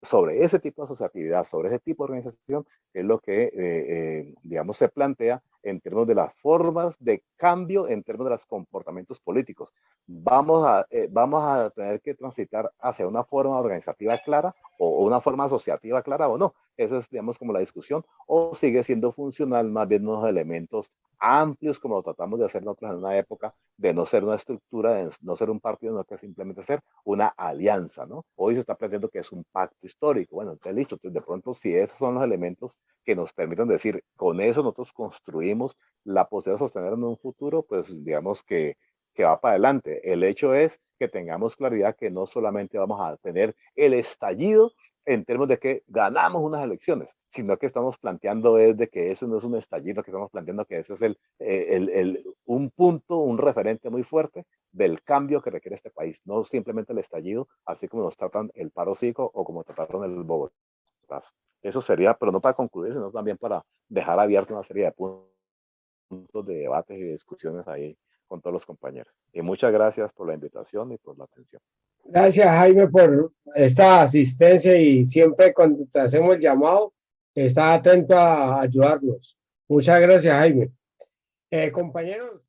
Sobre ese tipo de asociatividad, sobre ese tipo de organización, es lo que, digamos, se plantea en términos de las formas de cambio, en términos de los comportamientos políticos. Vamos a tener que transitar hacia una forma organizativa clara o una forma asociativa clara o no. Esa es, digamos, como la discusión. O sigue siendo funcional más bien unos elementos amplios como lo tratamos de hacer nosotros en una época de no ser una estructura, de no ser un partido, sino que simplemente ser una alianza, ¿no? Hoy se está planteando que es un pacto histórico. Bueno, entonces listo, entonces de pronto si esos son los elementos que nos permiten decir, con eso nosotros construimos la posibilidad de sostener en un futuro, pues digamos que va para adelante. El hecho es que tengamos claridad que no solamente vamos a tener el estallido en términos de que ganamos unas elecciones, sino que estamos planteando es de que eso no es un estallido, que estamos planteando que ese es un punto, un referente muy fuerte del cambio que requiere este país, no simplemente el estallido, así como nos tratan el paro psico o como trataron el Bogotá. Eso sería, pero no para concluir, sino también para dejar abierta una serie de puntos de debates y discusiones ahí con todos los compañeros. Y muchas gracias por la invitación y por la atención. Gracias, Jaime, por esta asistencia y siempre cuando te hacemos el llamado, está atento a ayudarnos. Muchas gracias, Jaime. Compañeros.